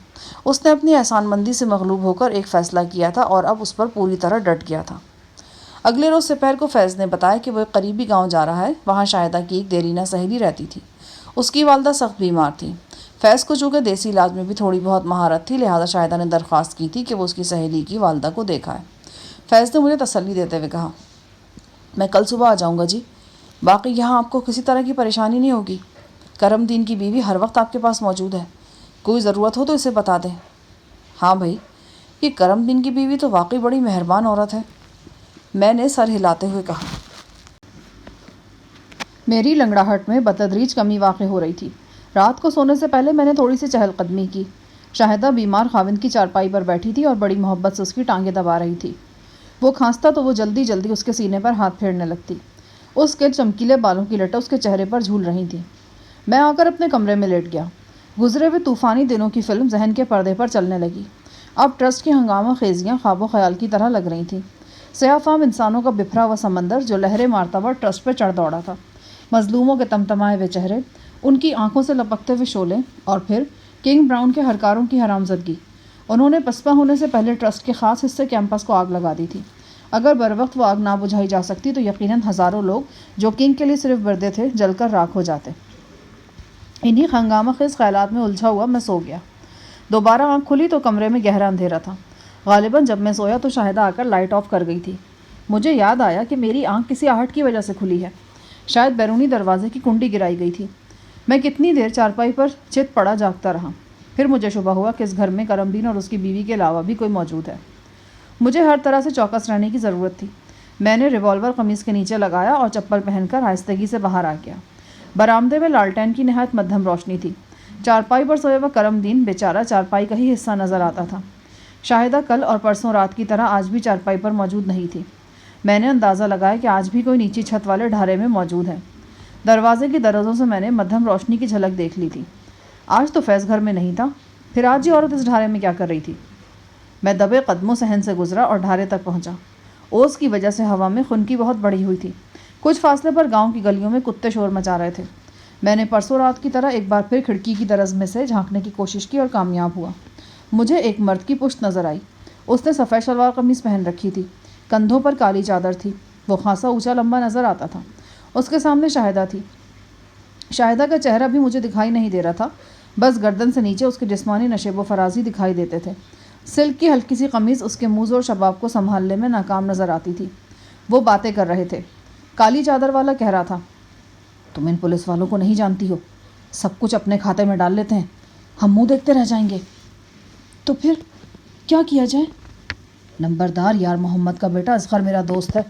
اس نے اپنی احسان مندی سے مغلوب ہو کر ایک فیصلہ کیا تھا اور اب اس پر پوری طرح ڈٹ گیا تھا۔ اگلے روز سپہر کو فیض نے بتایا کہ وہ ایک قریبی گاؤں جا رہا ہے، وہاں شاہدہ کی ایک دیرینہ سہیلی رہتی تھی۔ اس کی والدہ سخت بیمار تھی۔ فیض کو چونکہ دیسی علاج میں بھی تھوڑی بہت مہارت تھی، لہٰذا شاہدہ نے درخواست کی تھی کہ وہ اس کی سہیلی کی والدہ کو دیکھا ہے۔ فیض نے مجھے تسلی دیتے ہوئے کہا، میں کل صبح آ جاؤں گا جی، باقی یہاں آپ کو کسی طرح کی پریشانی نہیں ہوگی۔ کرم دین کی بیوی ہر وقت آپ کے پاس موجود ہے، کوئی ضرورت ہو تو اسے بتا دیں۔ ہاں بھائی، یہ کرم دین کی بیوی تو واقعی بڑی مہربان عورت ہے، میں نے سر ہلاتے ہوئے کہا۔ میری لنگڑاہٹ میں بتدریج کمی واقع ہو رہی تھی۔ رات کو سونے سے پہلے میں نے تھوڑی سی چہل قدمی کی۔ شاہدہ بیمار خاوند کی چارپائی پر بیٹھی تھی اور بڑی محبت سے اس کی ٹانگیں دبا رہی تھی۔ وہ کھانستا تو وہ جلدی جلدی اس کے سینے پر ہاتھ پھیرنے لگتی۔ اس کے چمکیلے بالوں کی لٹیں اس کے چہرے پر جھول رہی تھیں۔ میں آ کر اپنے کمرے میں لیٹ گیا۔ گزرے ہوئے طوفانی دنوں کی فلم ذہن کے پردے پر چلنے لگی۔ اب ٹرسٹ کی ہنگامہ خیزیاں خواب و خیال کی طرح لگ رہی تھیں۔ سیاہ فام انسانوں کا بکھرا ہوا سمندر جو لہریں مارتا ہوا ٹرسٹ پہ چڑھ دوڑا تھا۔ مظلوموں کے تمتمائے ہوئے چہرے، ان کی آنکھوں سے لپکتے ہوئے شعلے، اور پھر کنگ براؤن کے ہرکاروں کی حرامزدگی۔ انہوں نے پسپا ہونے سے پہلے ٹرسٹ کے خاص حصے کیمپس کو آگ لگا دی تھی۔ اگر بروقت وہ آگ نہ بجھائی جا سکتی تو یقیناً ہزاروں لوگ جو کنگ کے لیے صرف بردے تھے جل کر راکھ ہو جاتے۔ انہی ہنگامہ خیز خیالات میں الجھا ہوا میں سو گیا۔ دوبارہ آنکھ کھلی تو کمرے میں گہرا اندھیرا تھا۔ غالباً جب میں سویا تو شاہدہ آ کر لائٹ آف کر گئی تھی۔ مجھے یاد آیا کہ میری آنکھ کسی آہٹ کی وجہ سے کھلی ہے، شاید بیرونی دروازے کی کنڈی گرائی گئی تھی۔ میں کتنی دیر چارپائی پر چت پڑا جاگتا رہا۔ پھر مجھے شبہ ہوا کہ اس گھر میں کرم دین اور اس کی بیوی کے علاوہ بھی کوئی موجود ہے۔ مجھے ہر طرح سے چوکس رہنے کی ضرورت تھی۔ میں نے ریوالور قمیص کے نیچے لگایا اور چپل پہن کر آہستگی سے باہر آ گیا۔ برآمدے میں لالٹین کی نہایت مدھم روشنی تھی۔ چارپائی پر سویا ہوا کرم دین بیچارہ چارپائی کا ہی حصہ نظر آتا تھا۔ شاہدہ کل اور پرسوں رات کی طرح آج بھی چارپائی پر موجود نہیں تھی۔ میں نے اندازہ لگایا کہ آج بھی کوئی نیچی چھت والے ڈھارے میں موجود ہے۔ دروازے کی درزوں سے میں نے مدھم روشنی کی جھلک دیکھ لی تھی۔ آج تو فیض گھر میں نہیں تھا، پھر آج یہ عورت اس ڈھارے میں کیا کر رہی تھی؟ میں دبے قدموں صحن سے گزرا اور ڈھارے تک پہنچا۔ اوس کی وجہ سے ہوا میں خنکی بہت بڑھی ہوئی تھی۔ کچھ فاصلے پر گاؤں کی گلیوں میں کتے شور مچا رہے تھے۔ میں نے پرسوں رات کی طرح ایک بار پھر کھڑکی کی درز میں سے جھانکنے کی کوشش کی اور کامیاب ہوا۔ مجھے ایک مرد کی پشت نظر آئی۔ اس نے سفید شلوار قمیص پہن رکھی تھی، کندھوں پر کالی چادر تھی۔ وہ خاصا اونچا لمبا نظر آتا تھا۔ اس کے سامنے شاہدہ تھی۔ شاہدہ کا چہرہ بھی مجھے دکھائی نہیں دے رہا تھا، بس گردن سے نیچے اس کے جسمانی نشیب و فرازی دکھائی دیتے تھے۔ سلک کی ہلکی سی قمیض اس کے موزوں اور شباب کو سنبھالنے میں ناکام نظر آتی تھی۔ وہ باتیں کر رہے تھے۔ کالی چادر والا کہہ رہا تھا، تم ان پولیس والوں کو نہیں جانتی ہو، سب کچھ اپنے کھاتے میں ڈال لیتے ہیں، ہم منہ دیکھتے رہ جائیں گے۔ تو پھر کیا کیا جائے؟ نمبردار یار محمد کا بیٹا اصغر میرا دوست ہے،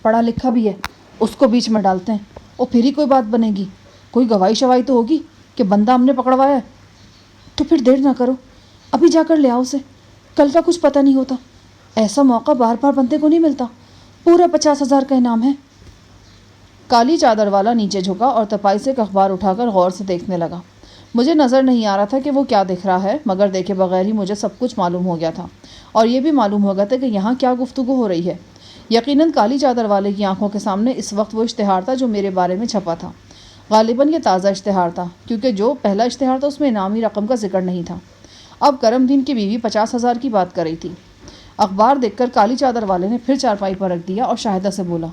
پڑھا لکھا بھی ہے، اس کو بیچ میں ڈالتے ہیں اور پھر ہی کوئی بات بنے گی۔ کوئی گواہی شوائی تو ہوگی کہ بندہ ہم نے پکڑوایا ہے۔ تو پھر دیر نہ کرو، ابھی جا کر لے آؤ اسے، کل کا کچھ پتہ نہیں ہوتا، ایسا موقع بار بار بندے کو نہیں ملتا، پورا 50,000 کا انعام ہے۔ کالی چادر والا نیچے جھکا اور تپائی سے ایک اخبار اٹھا کر غور سے دیکھنے لگا۔ مجھے نظر نہیں آ رہا تھا کہ وہ کیا دیکھ رہا ہے، مگر دیکھے بغیر ہی مجھے سب کچھ معلوم ہو گیا تھا، اور یہ بھی معلوم ہو گیا تھا کہ یہاں کیا گفتگو ہو رہی ہے۔ یقیناً کالی چادر والے کی آنکھوں کے سامنے اس وقت وہ اشتہار تھا جو میرے بارے میں چھپا تھا۔ غالباً یہ تازہ اشتہار تھا، کیونکہ جو پہلا اشتہار تھا اس میں انعامی رقم کا ذکر نہیں تھا۔ اب کرم دین کی بیوی 50,000 کی بات کر رہی تھی۔ اخبار دیکھ کر کالی چادر والے نے پھر چارپائی پر رکھ دیا اور شاہدہ سے بولا،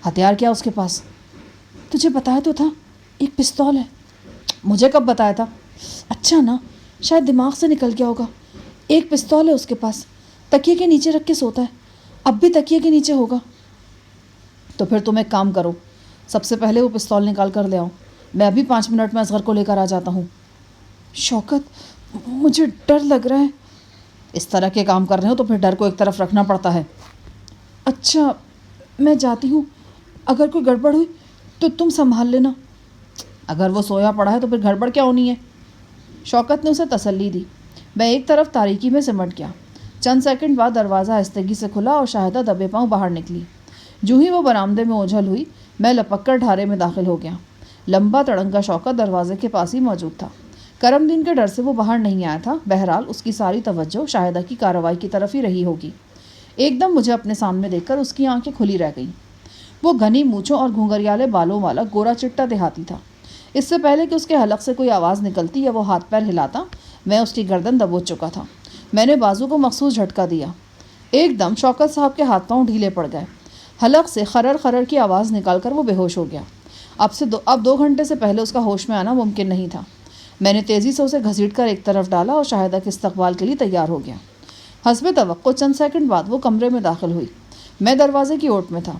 ہتھیار کیا اس کے پاس؟ تجھے بتایا تو تھا، ایک پستول ہے۔ مجھے کب بتایا تھا؟ اچھا نا، شاید دماغ سے نکل گیا ہوگا۔ ایک پستول ہے اس کے پاس، تکیے کے نیچے رکھ کے سوتا ہے، اب بھی تکیے کے نیچے ہوگا۔ تو پھر تم ایک کام کرو، سب سے پہلے وہ پستول نکال کر لے آؤ، میں ابھی 5 منٹ میں اصغر کو لے کر آ جاتا ہوں۔ شوکت، مجھے ڈر لگ رہا ہے۔ اس طرح کے کام کر رہے ہو تو پھر ڈر کو ایک طرف رکھنا پڑتا ہے۔ اچھا، میں جاتی ہوں، اگر کوئی گڑبڑ ہوئی تو تم سنبھال لینا۔ اگر وہ سویا پڑا ہے تو پھر گڑبڑ کیا ہونی ہے؟ شوکت نے اسے تسلی دی۔ میں ایک طرف تاریکی میں سمٹ گیا۔ چند سیکنڈ بعد دروازہ آہستگی سے کھلا اور شاہدہ دبے پاؤں باہر نکلی۔ جو ہی وہ برآمدے میں اوجھل ہوئی، میں لپک کر ڈھارے میں داخل ہو گیا۔ لمبا تڑنگا شوکت دروازے کے پاس ہی موجود تھا۔ کرم دین کے ڈر سے وہ باہر نہیں آیا تھا، بہرحال اس کی ساری توجہ شاہدہ کی کارروائی کی طرف ہی رہی ہوگی۔ ایک دم مجھے اپنے سامنے دیکھ کر اس کی آنکھیں کھلی رہ گئیں۔ وہ گھنی مونچھوں اور گھنگریالے بالوں والا گورا چٹا دیہاتی تھا۔ اس سے پہلے کہ اس کے حلق سے کوئی آواز نکلتی یا وہ ہاتھ پیر ہلاتا، میں اس کی گردن دبوچ چکا تھا۔ میں نے بازو کو مخصوص جھٹکا دیا۔ ایک دم شوکت صاحب کے ہاتھ پاؤں ڈھیلے پڑ گئے۔ حلق سے خرر خرر کی آواز نکال کر وہ بے ہوش ہو گیا۔ اب 2 گھنٹے سے پہلے اس کا ہوش میں آنا ممکن نہیں تھا۔ میں نے تیزی سے اسے گھسیٹ کر ایک طرف ڈالا اور شاہدہ کے استقبال کے لیے تیار ہو گیا۔ حسب توقع چند سیکنڈ بعد وہ کمرے میں داخل ہوئی۔ میں دروازے کی اوٹ میں تھا۔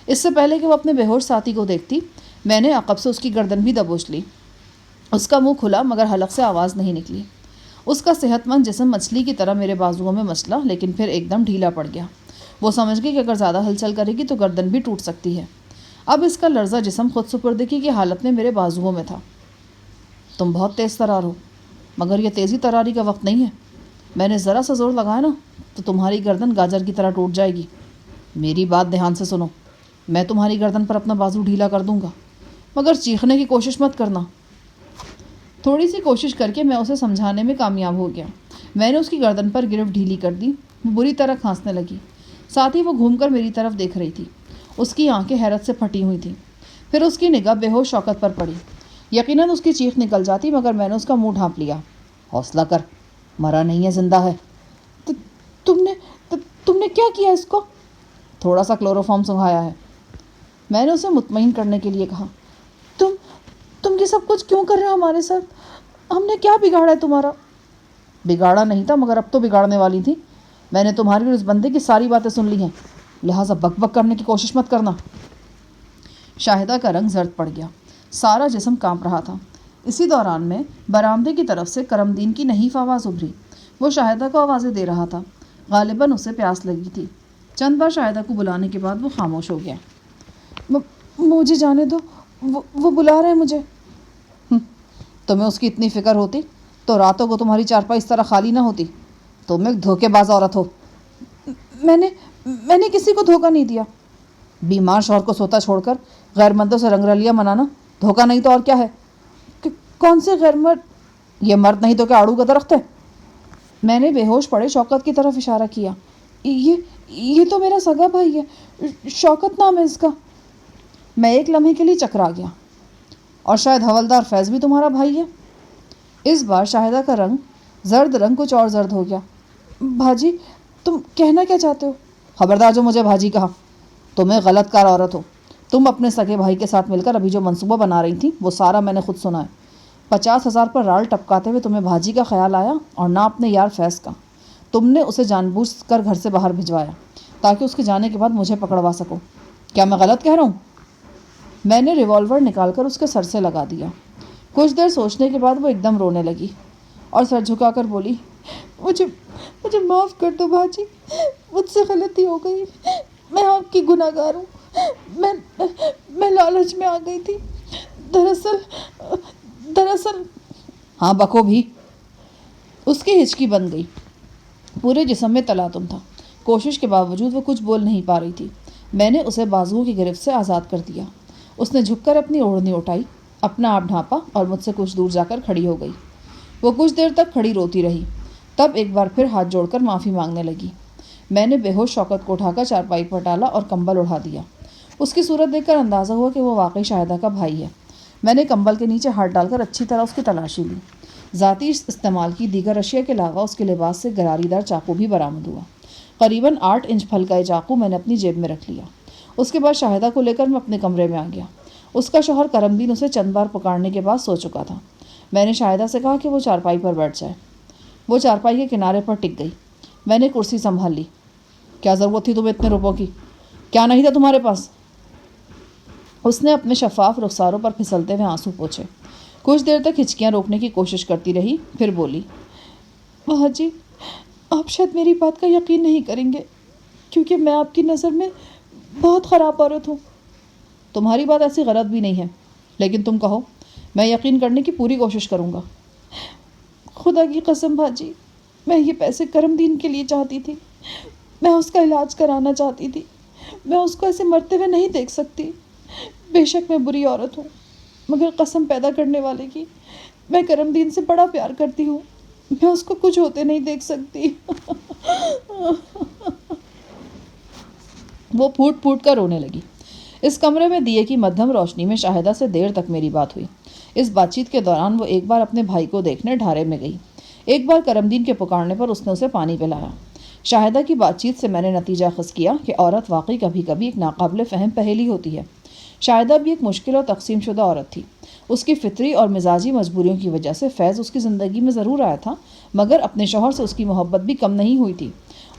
اس سے پہلے کہ وہ اپنے بے ہوش ساتھی کو دیکھتی، میں نے عقب سے اس کی گردن بھی دبوچ لی۔ اس کا منہ کھلا مگر حلق سے آواز نہیں نکلی۔ اس کا صحت مند جسم مچھلی کی طرح میرے بازوؤں میں مچلا، لیکن پھر ایک دم ڈھیلا پڑ گیا۔ وہ سمجھ گئی کہ اگر زیادہ ہلچل کرے گی تو گردن بھی ٹوٹ سکتی ہے۔ اب اس کا لرزہ جسم خود سپردگی کی حالت میں میرے بازوؤں میں تھا۔ تم بہت تیز ترار ہو، مگر یہ تیزی تراری کا وقت نہیں ہے۔ میں نے ذرا سا زور لگایا نا تو تمہاری گردن گاجر کی طرح ٹوٹ جائے گی۔ میری بات دھیان سے سنو، میں تمہاری گردن پر اپنا بازو ڈھیلا کر دوں گا، مگر چیخنے کی کوشش مت کرنا۔ تھوڑی سی کوشش کر کے میں اسے سمجھانے میں کامیاب ہو گیا۔ میں نے اس کی گردن پر گرفت ڈھیلی کر دی۔ وہ بری طرح کھانسنے لگی، ساتھ ہی وہ گھوم کر میری طرف دیکھ رہی تھی۔ اس کی آنکھیں حیرت سے پھٹی ہوئی تھیں۔ پھر اس کی نگاہ بے ہوش شوکت پر پڑی۔ یقیناً اس کی چیخ نکل جاتی، مگر میں نے اس کا منہ ڈھانپ لیا۔ حوصلہ کر، مرا نہیں ہے، زندہ ہے۔ تم نے کیا کیا اس کو؟ تھوڑا سا کلوروفارم سنگھایا ہے۔ میں نے اسے مطمئن کرنے کے لیے کہا۔ تم یہ سب کچھ کیوں کر رہے ہو ہمارے ساتھ؟ ہم نے کیا بگاڑا ہے تمہارا؟ بگاڑا نہیں تھا، مگر اب تو بگاڑنے والی تھی۔ میں نے تمہاری اور اس بندے کی ساری باتیں سن لی ہیں، لہٰذا بک بک کرنے کی کوشش مت کرنا۔ شاہدہ کا رنگ زرد پڑ گیا، سارا جسم کانپ رہا تھا۔ اسی دوران میں برآمدے کی طرف سے کرم دین کی نحیف آواز ابھری۔ وہ شاہدہ کو آوازیں دے رہا تھا، غالباً اسے پیاس لگی تھی۔ چند بار شاہدہ کو بلانے کے بعد وہ خاموش ہو گیا۔ مجھے جانے دو، وہ بلا رہے ہیں مجھے۔ تمہیں اس کی اتنی فکر ہوتی تو راتوں کو تمہاری چارپائی اس طرح خالی نہ ہوتی۔ تم ایک دھوکے باز عورت ہو۔ میں نے کسی کو دھوکہ نہیں دیا۔ بیمار شوہر کو سوتا چھوڑ کر غیر مردوں سے رنگرلیاں منانا دھوکہ نہیں تو اور کیا ہے؟ کون سے غیر مرد؟ یہ مرد نہیں تو کیا آڑو کا درخت ہے؟ میں نے بے ہوش پڑے شوکت کی طرف اشارہ کیا۔ یہ تو میرا سگا بھائی ہے، شوکت نام ہے اس کا۔ میں ایک لمحے کے لیے چکرا گیا۔ اور شاید حوالدار فیض بھی تمہارا بھائی ہے؟ اس بار شاہدہ کا رنگ زرد رنگ کچھ اور زرد ہو گیا۔ بھاجی، تم کہنا کیا چاہتے ہو؟ خبردار جو مجھے بھاجی کہا۔ تم ایک غلط کار عورت ہو۔ تم اپنے سگے بھائی کے ساتھ مل کر ابھی جو منصوبہ بنا رہی تھی وہ سارا میں نے خود سنا ہے۔ 50,000 پر رال ٹپکاتے ہوئے تمہیں بھاجی کا خیال آیا اور نہ اپنے یار فیض کا۔ تم نے اسے جان بوجھ کر گھر سے باہر بھجوایا تاکہ اس کے جانے کے بعد مجھے پکڑوا سکو۔ کیا میں غلط کہہ رہا ہوں؟ میں نے ریوالور نکال کر اس کے سر سے لگا دیا۔ کچھ دیر سوچنے کے بعد وہ ایک دم رونے لگی اور سر جھکا کر بولی، مجھے معاف کر دو بھاجی، مجھ سے غلطی ہو گئی، میں آپ کی گناہ گار ہوں۔ میں لالچ میں آ گئی تھی۔ دراصل ہاں بکو بھی۔ اس کی ہچکی بن گئی، پورے جسم میں تلاطم تھا۔ کوشش کے باوجود وہ کچھ بول نہیں پا رہی تھی۔ میں نے اسے بازوؤں کی گرفت سے آزاد کر دیا۔ اس نے جھک کر اپنی اوڑھنی اٹھائی، اپنا آپ ڈھانپا اور مجھ سے کچھ دور جا کر کھڑی ہو گئی۔ وہ کچھ دیر تک کھڑی روتی رہی، تب ایک بار پھر ہاتھ جوڑ کر معافی مانگنے لگی۔ میں نے بے ہوش شوکت کو اٹھا کر چارپائی پر ڈالا اور کمبل اڑا دیا۔ اس کی صورت دیکھ کر اندازہ ہوا کہ وہ واقعی شاہدہ کا بھائی ہے۔ میں نے کمبل کے نیچے ہاتھ ڈال کر اچھی طرح اس کی تلاشی لی۔ ذاتی استعمال کی دیگر اشیاء کے علاوہ اس کے لباس سے گراری دار چاقو بھی برآمد ہوا۔ قریباً 8 انچ پھل کا یہ چاقو میں نے اپنی جیب میں رکھ لیا۔ اس کے بعد شاہدہ کو لے کر میں اپنے کمرے میں آ گیا۔ اس کا شوہر کرم دین اسے چند بار پکارنے کے بعد سو چکا تھا۔ میں نے شاہدہ سے کہا کہ وہ چارپائی پر بیٹھ جائے۔ وہ چارپائی کے کنارے پر ٹک گئی۔ میں نے کرسی سنبھال لی۔ کیا ضرورت تھی تمہیں اتنے روپوں کی؟ کیا نہیں تھا تمہارے پاس؟ اس نے اپنے شفاف رخساروں پر پھسلتے ہوئے آنسو پوچھے۔ کچھ دیر تک ہچکیاں روکنے کی کوشش کرتی رہی، پھر بولی، ماں جی آپ شاید میری بات کا یقین نہیں کریں گے، کیونکہ میں آپ کی نظر میں بہت خراب عورت ہوں۔ تمہاری بات ایسی غلط بھی نہیں ہے، لیکن تم کہو، میں یقین کرنے کی پوری کوشش کروں گا۔ خدا کی قسم باجی، میں یہ پیسے کرم دین کے لیے چاہتی تھی، میں اس کا علاج کرانا چاہتی تھی، میں اس کو ایسے مرتے ہوئے نہیں دیکھ سکتی۔ بے شک میں بری عورت ہوں، مگر قسم پیدا کرنے والے کی، میں کرم دین سے بڑا پیار کرتی ہوں، میں اس کو کچھ ہوتے نہیں دیکھ سکتی۔ وہ پھوٹ پھوٹ کر رونے لگی۔ اس کمرے میں دیے کی مدھم روشنی میں شاہدہ سے دیر تک میری بات ہوئی۔ اس بات چیت کے دوران وہ ایک بار اپنے بھائی کو دیکھنے ڈھارے میں گئی، ایک بار کرم دین کے پکارنے پر اس نے اسے پانی پلایا۔ شاہدہ کی بات چیت سے میں نے نتیجہ اخذ کیا کہ عورت واقعی کبھی کبھی ایک ناقابل فہم پہیلی ہوتی ہے۔ شاہدہ بھی ایک مشکل اور تقسیم شدہ عورت تھی۔ اس کی فطری اور مزاجی مجبوریوں کی وجہ سے فیض اس کی زندگی میں ضرور آیا تھا، مگر اپنے شوہر سے اس کی محبت بھی کم نہیں ہوئی تھی۔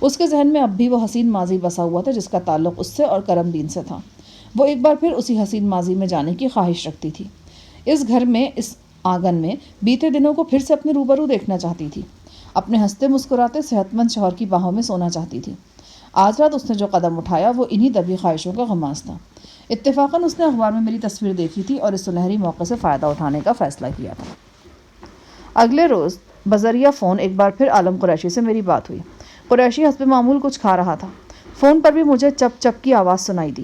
اس کے ذہن میں اب بھی وہ حسین ماضی بسا ہوا تھا جس کا تعلق اس سے اور کرم دین سے تھا۔ وہ ایک بار پھر اسی حسین ماضی میں جانے کی خواہش رکھتی تھی۔ اس گھر میں، اس آنگن میں بیتے دنوں کو پھر سے اپنے روبرو دیکھنا چاہتی تھی، اپنے ہنستے مسکراتے صحت مند شوہر کی باہوں میں سونا چاہتی تھی۔ آج رات اس نے جو قدم اٹھایا وہ انہی دبی خواہشوں کا غماز تھا۔ اتفاقاً اس نے اخبار میں میری تصویر دیکھی تھی اور اس سنہری موقع سے فائدہ اٹھانے کا فیصلہ کیا تھا۔ اگلے روز بذریعہ فون ایک بار پھر عالم قریشی سے میری بات ہوئی۔ قریشی حسب معمول کچھ کھا رہا تھا۔ فون پر بھی مجھے چپ چپ کی آواز سنائی دی۔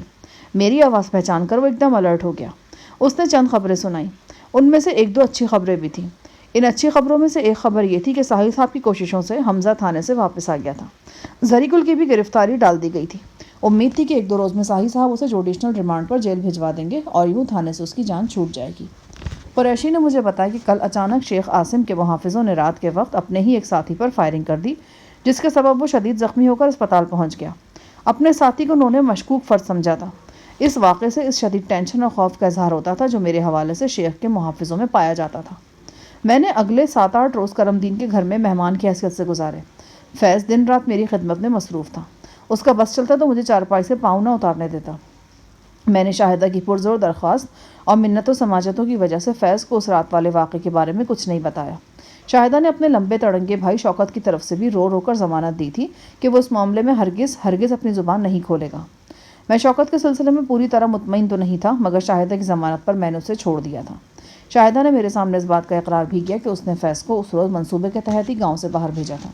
میری آواز پہچان کر وہ ایک دم الرٹ ہو گیا۔ اس نے چند خبریں سنائیں، ان میں سے ایک دو اچھی خبریں بھی تھیں۔ ان اچھی خبروں میں سے ایک خبر یہ تھی کہ ساحل صاحب کی کوششوں سے حمزہ تھانے سے واپس آ گیا تھا۔ زری گل کی بھی گرفتاری ڈال دی گئی تھی۔ امید تھی کہ ایک دو روز میں ساحل صاحب اسے جوڈیشنل ریمانڈ پر جیل بھجوا دیں گے اور یوں تھانے سے اس کی جان چھوٹ جائے گی۔ قریشی نے مجھے بتایا کہ کل اچانک شیخ عاصم کے محافظوں نے رات کے وقت اپنے ہی ایک ساتھی پر فائرنگ کر دی، جس کے سبب وہ شدید زخمی ہو کر اسپتال پہنچ گیا۔ اپنے ساتھی کو انہوں نے مشکوک فرد سمجھا تھا۔ اس واقعے سے اس شدید ٹینشن اور خوف کا اظہار ہوتا تھا جو میرے حوالے سے شیخ کے محافظوں میں پایا جاتا تھا۔ میں نے اگلے 7-8 روز کرم دین کے گھر میں مہمان کی حیثیت سے گزارے۔ فیض دن رات میری خدمت میں مصروف تھا۔ اس کا بس چلتا تو مجھے چارپائی سے پاؤں نہ اتارنے دیتا۔ میں نے شاہدہ کی پرزور درخواست اور منت و سماجتوں کی وجہ سے فیض کو اس رات والے واقعے کے بارے میں کچھ نہیں بتایا۔ شاہدہ نے اپنے لمبے تڑنگے بھائی شوکت کی طرف سے بھی رو رو کر ضمانت دی تھی کہ وہ اس معاملے میں ہرگز اپنی زبان نہیں کھولے گا۔ میں شوکت کے سلسلے میں پوری طرح مطمئن تو نہیں تھا، مگر شاہدہ کی ضمانت پر میں نے اسے چھوڑ دیا تھا۔ شاہدہ نے میرے سامنے اس بات کا اقرار بھی کیا کہ اس نے فیض کو اس روز منصوبے کے تحت ہی گاؤں سے باہر بھیجا تھا۔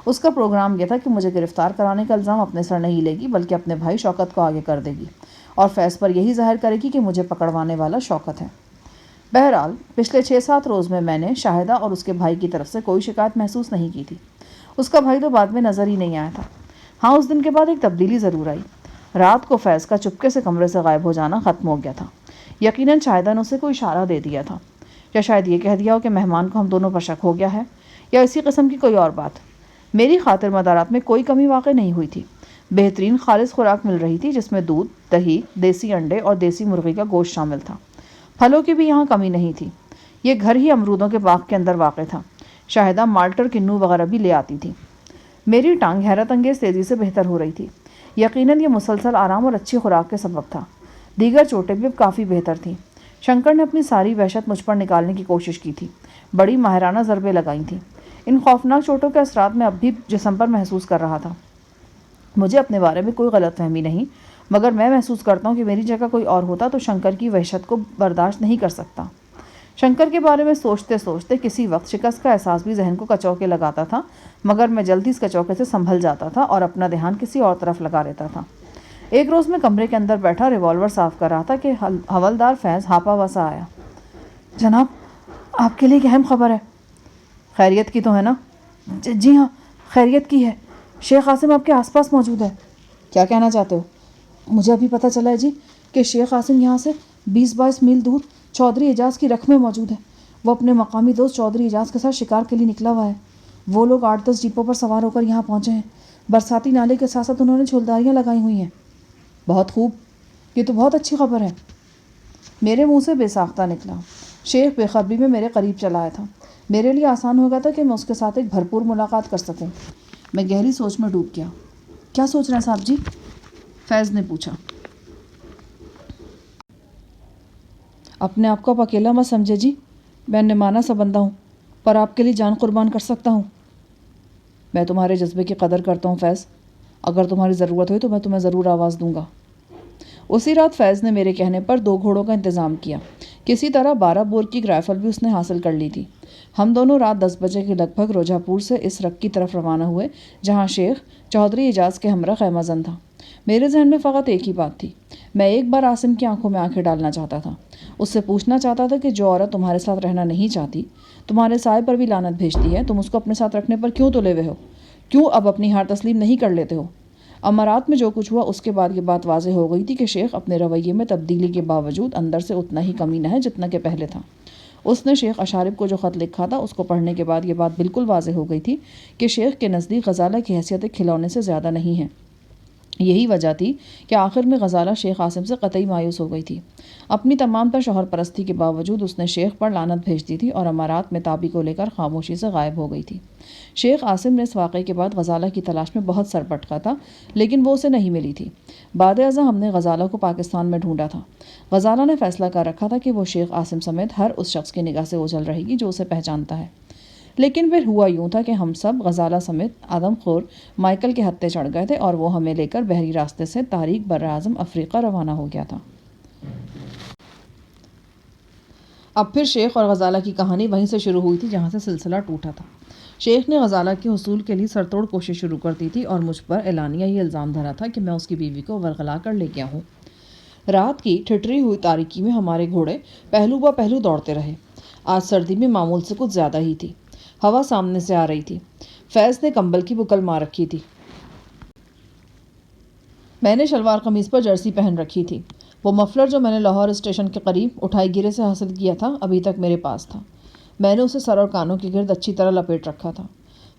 اس کا پروگرام یہ تھا کہ مجھے گرفتار کرانے کا الزام اپنے سر نہیں لے گی بلکہ اپنے بھائی شوکت کو آگے کر دے گی اور فیض پر یہی ظاہر کرے گی کہ مجھے پکڑوانے والا شوکت ہے۔ بہرحال پچھلے 6-7 روز میں نے شاہدہ اور اس کے بھائی کی طرف سے کوئی شکایت محسوس نہیں کی تھی۔ اس کا بھائی تو بعد میں نظر ہی نہیں آیا تھا۔ ہاں، اس دن کے بعد ایک تبدیلی ضرور آئی۔ رات کو فیض کا چپکے سے کمرے سے غائب ہو جانا ختم ہو گیا تھا۔ یقیناً شاہدہ نے اسے کوئی اشارہ دے دیا تھا، یا شاید یہ کہہ دیا ہو کہ مہمان کو ہم دونوں پر شک ہو گیا ہے، یا اسی قسم کی کوئی اور بات۔ میری خاطر مدارات میں کوئی کمی واقع نہیں ہوئی تھی۔ بہترین خالص خوراک مل رہی تھی جس میں دودھ، دہی، دیسی انڈے اور دیسی مرغی کا گوشت شامل تھا۔ پھلوں کی بھی یہاں کمی نہیں تھی۔ یہ گھر ہی امرودوں کے باغ کے اندر واقع تھا۔ شاہدہ مالٹر، کنو وغیرہ بھی لے آتی تھی۔ میری ٹانگ حیرت انگیز تیزی سے بہتر ہو رہی تھی۔ یقیناً یہ مسلسل آرام اور اچھی خوراک کے سبب تھا۔ دیگر چوٹیں بھی اب کافی بہتر تھیں۔ شنکر نے اپنی ساری وحشت مجھ پر نکالنے کی کوشش کی تھی، بڑی ماہرانہ ضربیں لگائی تھیں۔ ان خوفناک چوٹوں کے اثرات میں اب بھی جسم پر محسوس کر رہا تھا۔ مجھے اپنے بارے میں کوئی غلط فہمی نہیں، مگر میں محسوس کرتا ہوں کہ میری جگہ کوئی اور ہوتا تو شنکر کی وحشت کو برداشت نہیں کر سکتا۔ شنکر کے بارے میں سوچتے سوچتے کسی وقت شکست کا احساس بھی ذہن کو کچوکے لگاتا تھا، مگر میں جلدی اس کچوکے سے سنبھل جاتا تھا اور اپنا دھیان کسی اور طرف لگا لیتا تھا۔ ایک روز میں کمرے کے اندر بیٹھا ریوالور صاف کر رہا تھا کہ حوالدار فیض ہاپا وسا آیا۔ جناب، آپ کے لیے ایک اہم خبر ہے۔ خیریت کی تو ہے نا؟ جی ہاں، خیریت کی ہے۔ شیخ عاصم آپ کے آس پاس موجود ہے۔ کیا کہنا چاہتے ہو؟ مجھے ابھی پتہ چلا ہے جی کہ شیخ عاصم یہاں سے 20-22 میل دور چودھری اعجاز کی رکھ میں موجود ہے۔ وہ اپنے مقامی دوست چودھری اعجاز کے ساتھ شکار کے لیے نکلا ہوا ہے۔ وہ لوگ 8-10 جیپوں پر سوار ہو کر یہاں پہنچے ہیں۔ برساتی نالے کے ساتھ ساتھ انہوں نے چھولداریاں لگائی ہوئی ہیں۔ بہت خوب، یہ تو بہت اچھی خبر ہے۔ میرے منہ سے بے ساختہ نکلا۔ شیخ بے خبری میں میرے قریب چلا آیا تھا۔ میرے لیے آسان ہو گیا تھا کہ میں اس کے ساتھ ایک بھرپور ملاقات کر سکوں۔ میں گہری سوچ میں ڈوب گیا۔ کیا سوچ رہے ہیں صاحب جی؟ فیض نے پوچھا۔ اپنے آپ کو آپ اکیلا مت سمجھے جی، میں نمایاں سا بندہ ہوں، پر آپ کے لیے جان قربان کر سکتا ہوں۔ میں تمہارے جذبے کی قدر کرتا ہوں فیض، اگر تمہاری ضرورت ہوئی تو میں تمہیں ضرور آواز دوں گا۔ اسی رات فیض نے میرے کہنے پر 2 گھوڑوں کا انتظام کیا۔ کسی طرح 12 بور کی ایک رائفل بھی اس نے حاصل کر لی تھی۔ ہم دونوں رات 10 بجے کے لگ بھگ روجھا پور سے اس رک کی طرف روانہ ہوئے جہاں شیخ چودھری اعجاز کے ہمراہ خیمہ زن تھا۔ میرے ذہن میں فقط ایک ہی بات تھی، میں ایک بار عاصم کی آنکھوں میں آنکھیں ڈالنا چاہتا تھا، اس سے پوچھنا چاہتا تھا کہ جو عورت تمہارے ساتھ رہنا نہیں چاہتی، تمہارے سائے پر بھی لعنت بھیجتی ہے، تم اس کو اپنے ساتھ رکھنے پر کیوں تلے ہوئے ہو؟ کیوں اب اپنی ہار تسلیم نہیں کر لیتے ہو؟ امارات میں جو کچھ ہوا اس کے بعد یہ بات واضح ہو گئی تھی کہ شیخ اپنے رویے میں تبدیلی کے باوجود اندر سے اتنا ہی کمینہ ہے جتنا کہ پہلے تھا۔ اس نے شیخ اشارب کو جو خط لکھا تھا اس کو پڑھنے کے بعد یہ بات بالکل واضح ہو گئی تھی کہ شیخ کے نزدیک غزالہ کی حیثیت ایک کھلونے سے زیادہ نہیں ہے۔ یہی وجہ تھی کہ آخر میں غزالہ شیخ عاصم سے قطعی مایوس ہو گئی تھی۔ اپنی تمام تر شوہر پرستی کے باوجود اس نے شیخ پر لعنت بھیج دی تھی اور امارات میں تابی کو لے کر خاموشی سے غائب ہو گئی تھی۔ شیخ عاصم نے اس واقعے کے بعد غزالہ کی تلاش میں بہت سر پٹکا تھا، لیکن وہ اسے نہیں ملی تھی۔ بعد ازاں ہم نے غزالہ کو پاکستان میں ڈھونڈا تھا۔ غزالہ نے فیصلہ کر رکھا تھا کہ وہ شیخ عاصم سمیت ہر اس شخص کی نگاہ سے اوجھل رہے گی جو اسے پہچانتا ہے۔ لیکن پھر ہوا یوں تھا کہ ہم سب غزالہ سمیت آدم خور مائیکل کے ہتھے چڑھ گئے تھے اور وہ ہمیں لے کر بحری راستے سے تاریک براعظم افریقہ روانہ ہو گیا تھا۔ اب پھر شیخ اور غزالہ کی کہانی وہیں سے شروع ہوئی تھی جہاں سے سلسلہ ٹوٹا تھا۔ شیخ نے غزالہ کے حصول کے لیے سرتوڑ کوشش شروع کر دی تھی اور مجھ پر اعلانیہ یہ الزام دھرا تھا کہ میں اس کی بیوی کو ورغلا کر لے گیا ہوں۔ رات کی ٹھٹری ہوئی تاریکی میں ہمارے گھوڑے پہلو با پہلو دوڑتے رہے۔ آج سردی میں معمول سے کچھ زیادہ ہی تھی۔ ہوا سامنے سے آ رہی تھی۔ فیض نے کمبل کی بکل مار رکھی تھی۔ میں نے شلوار قمیض پر جرسی پہن رکھی تھی۔ وہ مفلر جو میں نے لاہور اسٹیشن کے قریب اٹھائی گرے سے حاصل کیا تھا ابھی تک میرے پاس تھا۔ میں نے اسے سر اور کانوں کے گرد اچھی طرح لپیٹ رکھا تھا۔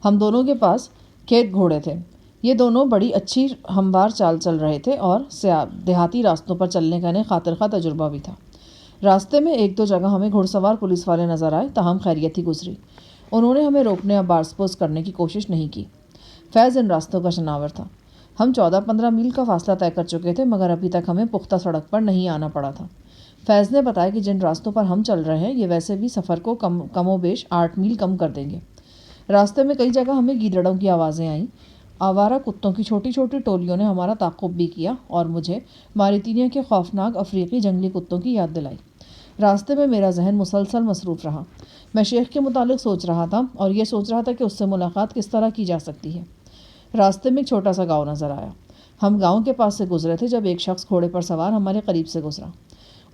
ہم دونوں کے پاس کھیت گھوڑے تھے۔ یہ دونوں بڑی اچھی ہموار چال چل رہے تھے اور دیہاتی راستوں پر چلنے کا انہیں خاطر خواہ تجربہ بھی تھا۔ راستے میں 1-2 جگہ ہمیں گھڑ سوار پولیس والے نظر آئے، تاہم خیریت ہی گزری۔ انہوں نے ہمیں روکنے یا بارسپوز کرنے کی کوشش نہیں کی۔ فیض ان راستوں کا شناور تھا۔ ہم 14-15 میل کا فاصلہ طے کر چکے تھے مگر ابھی تک ہمیں پختہ سڑک پر نہیں آنا پڑا تھا۔ فیض نے بتایا کہ جن راستوں پر ہم چل رہے ہیں یہ ویسے بھی سفر کو کم و بیش 8 میل کم کر دیں گے۔ راستے میں کئی جگہ ہمیں گیدڑوں کی آوازیں آئیں۔ آوارہ کتوں کی چھوٹی چھوٹی ٹولیوں نے ہمارا تعاقب بھی کیا اور مجھے ماریتینیا کے خوفناک افریقی جنگلی کتوں کی یاد دلائی۔ راستے میں میرا ذہن مسلسل مصروف رہا۔ میں شیخ کے متعلق سوچ رہا تھا اور یہ سوچ رہا تھا کہ اس سے ملاقات کس طرح کی جا سکتی ہے۔ راستے میں ایک چھوٹا سا گاؤں نظر آیا۔ ہم گاؤں کے پاس سے گزرے تھے جب ایک شخص گھوڑے پر سوار ہمارے قریب سے گزرا۔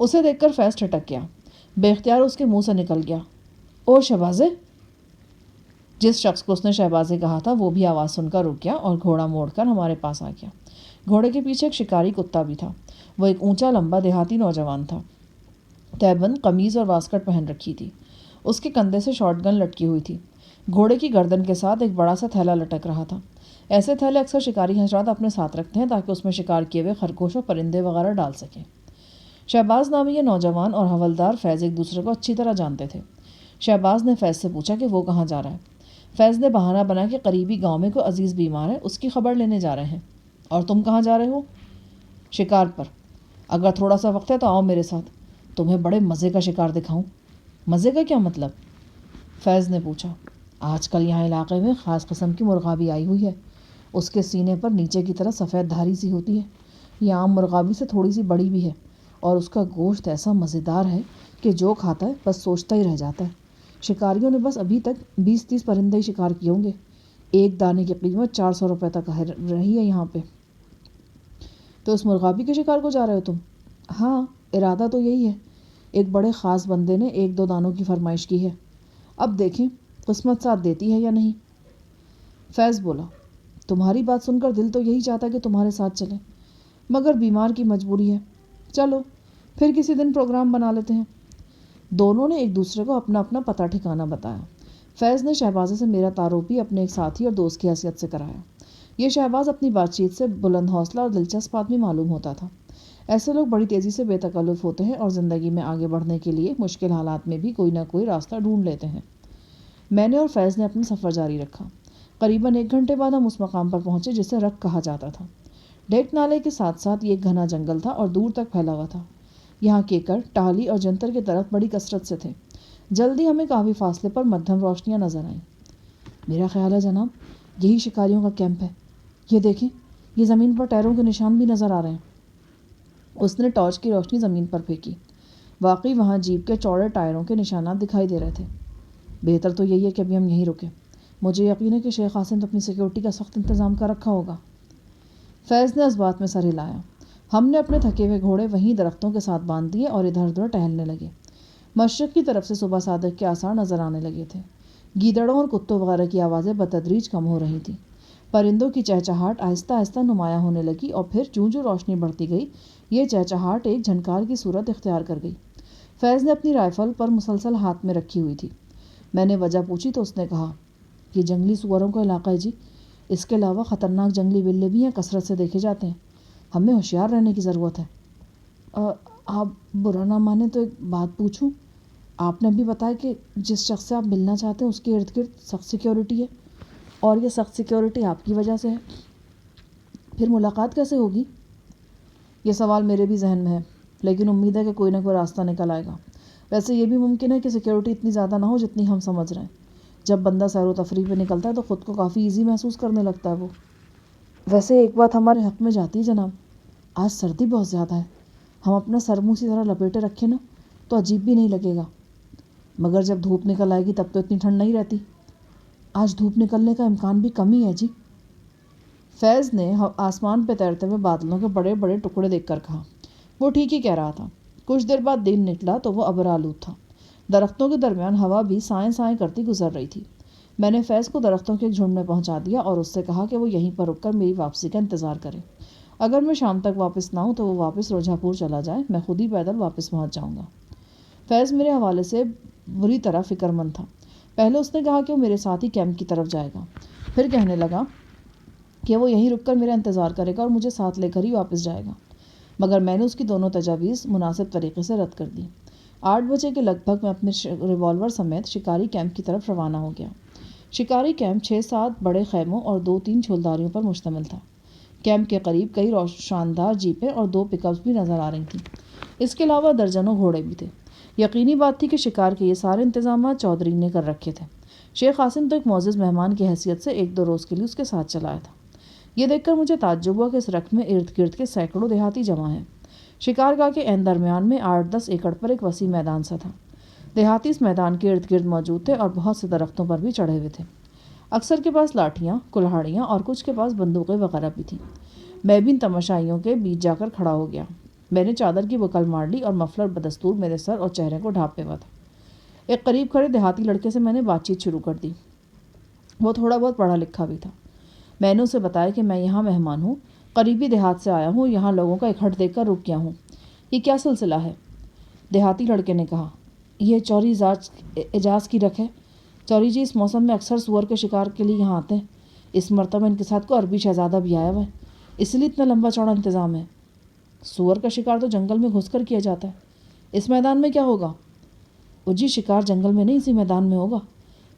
اسے دیکھ کر فیض ٹھٹک گیا۔ بے اختیار اس کے منہ سے نکل گیا، او شہبازے! جس شخص کو اس نے شہبازے کہا تھا وہ بھی آواز سن کر رک گیا اور گھوڑا موڑ کر ہمارے پاس آ گیا۔ گھوڑے کے پیچھے ایک شکاری کتا بھی تھا۔ وہ ایک اونچا لمبا دیہاتی نوجوان تھا۔ تہبند قمیض اور واسکٹ پہن رکھی تھی۔ اس کے کندھے سے شارٹ گن لٹکی ہوئی تھی۔ گھوڑے کی گردن کے ساتھ ایک بڑا سا تھیلا لٹک رہا تھا۔ ایسے تھیلے اکثر شکاری حضرات اپنے ساتھ رکھتے ہیں تاکہ اس میں شکار کیے ہوئے خرگوش اور پرندے وغیرہ ڈال سکیں۔ شہباز نامی یہ نوجوان اور حوالدار فیض ایک دوسرے کو اچھی طرح جانتے تھے۔ شہباز نے فیض سے پوچھا کہ وہ کہاں جا رہا ہے۔ فیض نے بہانہ بنا کہ قریبی گاؤں میں کوئی عزیز بیمار ہے، اس کی خبر لینے جا رہے ہیں۔ اور تم کہاں جا رہے ہو؟ شکار پر۔ اگر تھوڑا سا وقت ہے تو آؤ میرے ساتھ، تمہیں بڑے مزے کا شکار دکھاؤں۔ مزے کا کیا مطلب؟ فیض نے پوچھا۔ آج کل یہاں علاقے میں خاص قسم کی مرغابی آئی ہوئی ہے۔ اس کے سینے پر نیچے کی طرف سفید دھاری سی ہوتی ہے۔ یہ عام مرغابی سے تھوڑی سی بڑی بھی ہے اور اس کا گوشت ایسا مزیدار ہے کہ جو کھاتا ہے بس سوچتا ہی رہ جاتا ہے۔ شکاریوں نے بس ابھی تک 20-30 پرندے ہی شکار کیے ہوں گے۔ ایک دانے کی قیمت 400 روپے تک رہی ہے یہاں پہ۔ تو اس مرغابی کے شکار کو جا رہے ہو تم؟ ہاں، ارادہ تو یہی ہے۔ ایک بڑے خاص بندے نے 1-2 دانوں کی فرمائش کی ہے، اب دیکھیں قسمت ساتھ دیتی ہے یا نہیں۔ فیض بولا، تمہاری بات سن کر دل تو یہی چاہتا ہے کہ تمہارے ساتھ چلیں، مگر بیمار کی مجبوری ہے۔ چلو پھر کسی دن پروگرام بنا لیتے ہیں۔ دونوں نے ایک دوسرے کو اپنا اپنا پتہ ٹھکانہ بتایا۔ فیض نے شہبازے سے میرا تعارف بھی اپنے ایک ساتھی اور دوست کی حیثیت سے کرایا۔ یہ شہباز اپنی بات چیت سے بلند حوصلہ اور دلچسپ آدمی معلوم ہوتا تھا۔ ایسے لوگ بڑی تیزی سے بے تکلف ہوتے ہیں اور زندگی میں آگے بڑھنے کے لیے مشکل حالات میں بھی کوئی نہ کوئی راستہ ڈھونڈ لیتے ہیں۔ میں نے اور فیض نے اپنا سفر جاری رکھا۔ قریباً 1 گھنٹے بعد ہم اس مقام پر پہنچے جسے رک کہا جاتا تھا۔ ڈیک نالے کے ساتھ ساتھ یہ ایک گھنا جنگل تھا اور دور تک پھیلا ہوا تھا۔ یہاں کیکر، ٹاہلی اور جنتر کے درخت بڑی کثرت سے تھے۔ جلدی ہمیں کافی فاصلے پر مدھم روشنیاں نظر آئیں۔ میرا خیال ہے جناب یہی شکاریوں کا کیمپ ہے۔ یہ دیکھیں، یہ زمین پر ٹائروں کے نشان بھی نظر آ رہے ہیں۔ اس نے ٹارچ کی روشنی زمین پر پھینکی۔ واقعی وہاں جیپ کے چوڑے ٹائروں کے نشانات دکھائی دے رہے تھے۔ بہتر تو یہی ہے کہ ابھی ہم یہیں رکیں۔ مجھے یقین ہے کہ شیخ قاسم اپنی سیکیورٹی کا سخت انتظام کر رکھا ہوگا۔ فیض نے اس بات میں سر ہلایا۔ ہم نے اپنے تھکے ہوئے گھوڑے وہیں درختوں کے ساتھ باندھ دیے اور ادھر ادھر ٹہلنے لگے۔ مشرق کی طرف سے صبح صادق کے آثار نظر آنے لگے تھے۔ گیدڑوں اور کتوں وغیرہ کی آوازیں بتدریج کم ہو رہی تھیں۔ پرندوں کی چہچہاہٹ آہستہ آہستہ نمایاں ہونے لگی اور پھر جوں جوں روشنی بڑھتی گئی یہ چہچہاہٹ ایک جھنکار کی صورت اختیار کر گئی۔ فیض نے اپنی رائفل پر مسلسل ہاتھ میں رکھی ہوئی تھی۔ میں نے وجہ پوچھی تو اس نے کہا، یہ جنگلی سوروں کا علاقہ ہے جی، اس کے علاوہ خطرناک جنگلی بلے بھی ہیں، کثرت سے دیکھے جاتے ہیں، ہمیں ہوشیار رہنے کی ضرورت ہے۔ آپ برا نہ مانیں تو ایک بات پوچھوں؟ آپ نے ابھی بتایا کہ جس شخص سے آپ ملنا چاہتے ہیں اس کے ارد گرد سخت سیکیورٹی ہے اور یہ سخت سیکیورٹی آپ کی وجہ سے ہے، پھر ملاقات کیسے ہوگی؟ یہ سوال میرے بھی ذہن میں ہے، لیکن امید ہے کہ کوئی نہ کوئی راستہ نکل آئے گا۔ ویسے یہ بھی ممکن ہے کہ سیکیورٹی اتنی زیادہ نہ ہو جتنی ہم سمجھ رہے ہیں۔ جب بندہ سیر و تفریح پہ نکلتا ہے تو خود کو کافی ایزی محسوس کرنے لگتا ہے وہ۔ ویسے ایک بات ہمارے حق میں جاتی ہے جناب، آج سردی بہت زیادہ ہے، ہم اپنا سر منہ سی طرح لپیٹے رکھیں نا تو عجیب بھی نہیں لگے گا، مگر جب دھوپ نکل آئے گی تب تو اتنی ٹھنڈ نہیں رہتی۔ آج دھوپ نکلنے کا امکان بھی کم ہی ہے جی۔ فیض نے آسمان پہ تیرتے ہوئے بادلوں کے بڑے بڑے ٹکڑے دیکھ کر کہا۔ وہ ٹھیک ہی کہہ رہا تھا۔ کچھ دیر بعد دن نکلا تو وہ ابر آلود تھا۔ درختوں کے درمیان ہوا بھی سائیں سائیں کرتی گزر رہی تھی۔ میں نے فیض کو درختوں کے ایک جھنڈ میں پہنچا دیا اور اس سے کہا کہ وہ یہیں پر رک کر میری واپسی کا انتظار کرے۔ اگر میں شام تک واپس نہ ہوں تو وہ واپس روجھا پور چلا جائے، میں خود ہی پیدل واپس پہنچ جاؤں گا۔ فیض میرے حوالے سے بری طرح فکر مند تھا۔ پہلے اس نے کہا کہ وہ میرے ساتھ ہی کیمپ کی طرف جائے گا، پھر کہنے لگا کہ وہ یہیں رک کر میرا انتظار کرے گا اور مجھے ساتھ لے کر ہی واپس جائے گا، مگر میں نے اس کی دونوں تجاویز مناسب طریقے سے رد کر دی۔ 8 بجے کے لگ بھگ میں اپنے ریوالور سمیت شکاری کیمپ کی طرف روانہ ہو گیا۔ شکاری کیمپ 6-7 بڑے خیموں اور 2-3 چھولداریوں پر مشتمل تھا۔ کیمپ کے قریب کئی شاندار جیپیں اور 2 پک اپس بھی نظر آ رہی تھیں۔ اس کے علاوہ درجنوں گھوڑے بھی تھے۔ یقینی بات تھی کہ شکار کے یہ سارے انتظامات چودھری نے کر رکھے تھے۔ شیخ قاسم تو ایک معزز مہمان کی حیثیت سے 1-2 روز کے لیے اس کے ساتھ چلایا تھا۔ یہ دیکھ کر مجھے تعجب ہوا کہ اس رقم میں ارد گرد کے سینکڑوں دیہاتی جمع ہیں۔ شکارگاہ کے عین درمیان میں 8-10 ایکڑ پر ایک وسیع میدان سا تھا۔ دیہاتی اس میدان کے ارد گرد موجود تھے اور بہت سے درختوں پر بھی چڑھے ہوئے تھے۔ اکثر کے پاس لاٹھیاں، کلہاڑیاں اور کچھ کے پاس بندوقیں وغیرہ بھی تھیں۔ میں بھی ان تماشائیوں کے بیچ جا کر کھڑا ہو گیا۔ میں نے چادر کی بکل مار لی اور مفلر بدستور میرے سر اور چہرے کو ڈھانپے ہوا تھا۔ ایک قریب کھڑے دیہاتی لڑکے سے میں نے بات چیت شروع کر دی۔ وہ تھوڑا بہت پڑھا لکھا بھی تھا۔ میں نے اسے بتایا کہ میں یہاں مہمان ہوں، قریبی دیہات سے آیا ہوں، یہاں لوگوں کا اکٹھ دیکھ کر رک گیا ہوں۔ یہ کیا سلسلہ ہے؟ دیہاتی لڑکے نے کہا، یہ چوری اعجاز کی رکھ ہے۔ چوری جی اس موسم میں اکثر سور کے شکار کے لیے یہاں آتے ہیں۔ اس مرتبہ ان کے ساتھ کوئی عربی شہزادہ بھی آیا ہوا ہے، اس لیے اتنا لمبا چوڑا انتظام ہے۔ سور کا شکار تو جنگل میں گھس کر کیا جاتا ہے، اس میدان میں کیا ہوگا؟ وہ جی شکار جنگل میں نہیں، اسی میدان میں ہوگا۔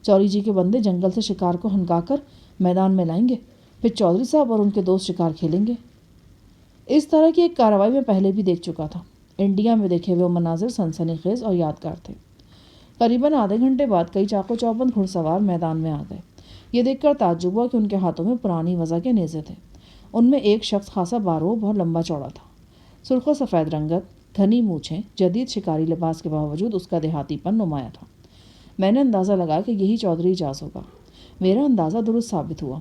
چوری جی کے بندے جنگل سے شکار کو ہنکا کر میدان میں لائیں گے، پھر چودھری صاحب اور ان کے دوست شکار کھیلیں گے۔ اس طرح کی ایک کارروائی میں پہلے بھی دیکھ چکا تھا۔ انڈیا میں دیکھے ہوئے مناظر سنسنی خیز اور یادگار تھے۔ قریباً آدھے گھنٹے بعد کئی چاق و چوبند گھڑ سوار میدان میں آ گئے۔ یہ دیکھ کر تعجب ہوا کہ ان کے ہاتھوں میں پرانی وضع کے نیزے تھے۔ ان میں ایک شخص خاصا باروب اور لمبا چوڑا تھا، سرخ و سفید رنگت، گھنی مونچھیں، جدید شکاری لباس کے باوجود اس کا دیہاتی پن نمایاں تھا۔ میں نے اندازہ لگا کہ یہی چودھری اعجاز ہوگا۔ میرا اندازہ درست ثابت ہوا۔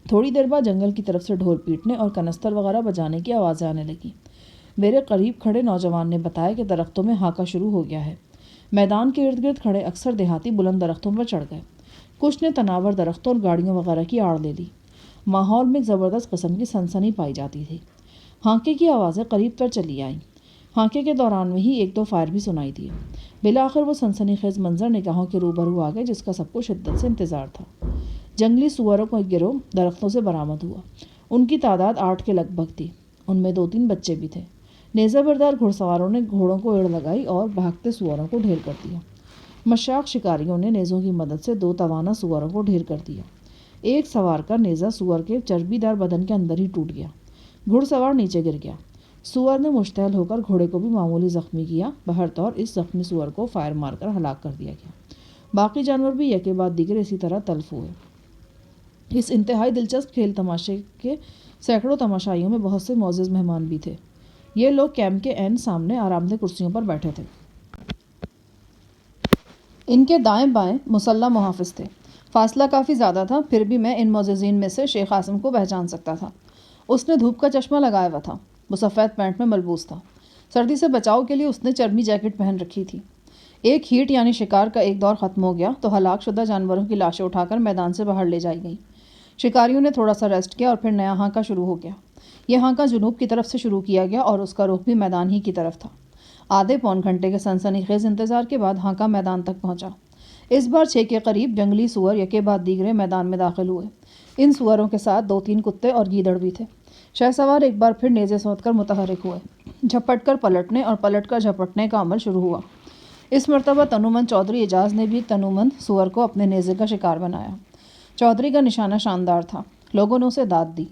تھوڑی دیر بعد جنگل کی طرف سے ڈھول پیٹنے اور کنستر وغیرہ بجانے کی آوازیں آنے لگیں۔ میرے قریب کھڑے نوجوان نے بتایا کہ درختوں میں ہاکا شروع ہو گیا ہے۔ میدان کے ارد گرد کھڑے اکثر دیہاتی بلند درختوں پر چڑھ گئے۔ کچھ نے تناور درختوں اور گاڑیوں وغیرہ کی آڑ لے لی۔ ماحول میں ایک زبردست قسم کی سنسنی پائی جاتی تھی۔ ہانکے کی آوازیں قریب تر چلی آئیں۔ ہانکے کے دوران میں ہی 1-2 فائر بھی سنائی دیے۔ بالآخر وہ سنسنی خیز منظر نگاہوں کے روبرو آ گئے جس کا سب کو شدت سے انتظار تھا۔ جنگلی سوروں کا ایک گروہ درختوں سے برآمد ہوا۔ ان کی تعداد 8 کے لگ بھگ تھی۔ ان میں 2-3 بچے بھی تھے۔ نیزہ بردار گھڑ سواروں نے گھوڑوں کو ایڑ لگائی اور بھاگتے سوروں کو ڈھیر کر دیا۔ مشاق شکاریوں نے نیزوں کی مدد سے 2 توانا سوروں کو ڈھیر کر دیا۔ ایک سوار کا نیزہ سور کے چربی دار بدن کے اندر ہی ٹوٹ گیا۔ گھڑ سوار نیچے گر گیا۔ سور نے مشتعل ہو کر گھوڑے کو بھی معمولی زخمی کیا۔ بہرطور اس زخمی سور کو فائر مار کر ہلاک کر دیا گیا۔ باقی جانور بھی یکے بعد دیگر اسی طرح تلف ہوئے۔ اس انتہائی دلچسپ کھیل تماشے کے سینکڑوں تماشائیوں میں بہت سے معزز مہمان بھی تھے۔ یہ لوگ کیمپ کے عین سامنے آرام دہ کرسیوں پر بیٹھے تھے۔ ان کے دائیں بائیں مسلح محافظ تھے۔ فاصلہ کافی زیادہ تھا، پھر بھی میں ان معززین میں سے شیخ عاصم کو پہچان سکتا تھا۔ اس نے دھوپ کا چشمہ لگایا ہوا تھا۔ وہ سفید پینٹ میں ملبوس تھا۔ سردی سے بچاؤ کے لیے اس نے چرمی جیکٹ پہن رکھی تھی۔ ایک ہیٹ یعنی شکار کا ایک دور ختم ہو گیا تو ہلاک شدہ جانوروں کی لاشیں اٹھا کر میدان سے باہر لے جائی گئیں۔ شکاریوں نے تھوڑا سا ریسٹ کیا اور پھر نیا ہانکا شروع ہو گیا۔ یہ ہانکا جنوب کی طرف سے شروع کیا گیا اور اس کا رخ بھی میدان ہی کی طرف تھا۔ آدھے پون گھنٹے کے سنسنی خیز انتظار کے بعد ہانکا میدان تک پہنچا۔ اس بار 6 کے قریب جنگلی سور یکے بعد دیگرے میدان میں داخل ہوئے۔ ان سوروں کے ساتھ 2-3 کتے اور گیدڑ بھی تھے۔ شہ سوار ایک بار پھر نیزے سونت کر متحرک ہوئے۔ جھپٹ کر پلٹنے اور پلٹ کر جھپٹنے کا عمل شروع ہوا۔ اس مرتبہ تنومند چودھری اعجاز نے بھی تنومند سور کو اپنے نیزے کا شکار بنایا۔ چودھری کا نشانہ شاندار تھا۔ لوگوں نے اسے داد دی۔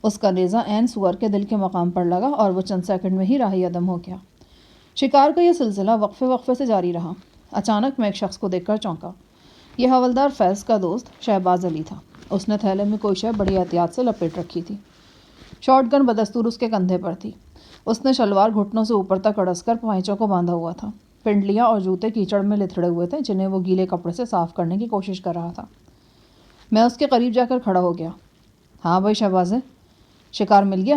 اس کا نیزہ عین سور کے دل کے مقام پر لگا اور وہ چند سیکنڈ میں ہی راہی عدم ہو گیا۔ شکار کا یہ سلسلہ وقفے وقفے سے جاری رہا۔ اچانک میں ایک شخص کو دیکھ کر چونکا۔ یہ حوالدار فیض کا دوست شہباز علی تھا۔ اس نے تھیلے میں کوئی شے بڑی احتیاط سے لپیٹ رکھی تھی۔ شارٹ گن بدستور اس کے کندھے پر تھی۔ اس نے شلوار گھٹنوں سے اوپر تک اڑس کر پائچوں کو باندھا ہوا تھا۔ پنڈلیاں اور جوتے کیچڑ میں لتھڑے ہوئے تھے جنہیں وہ گیلے کپڑے سے صاف کرنے کی کوشش کر رہا تھا۔ میں اس کے قریب جا کر کھڑا ہو گیا۔ ہاں بھائی شہباز ہے، شکار مل گیا؟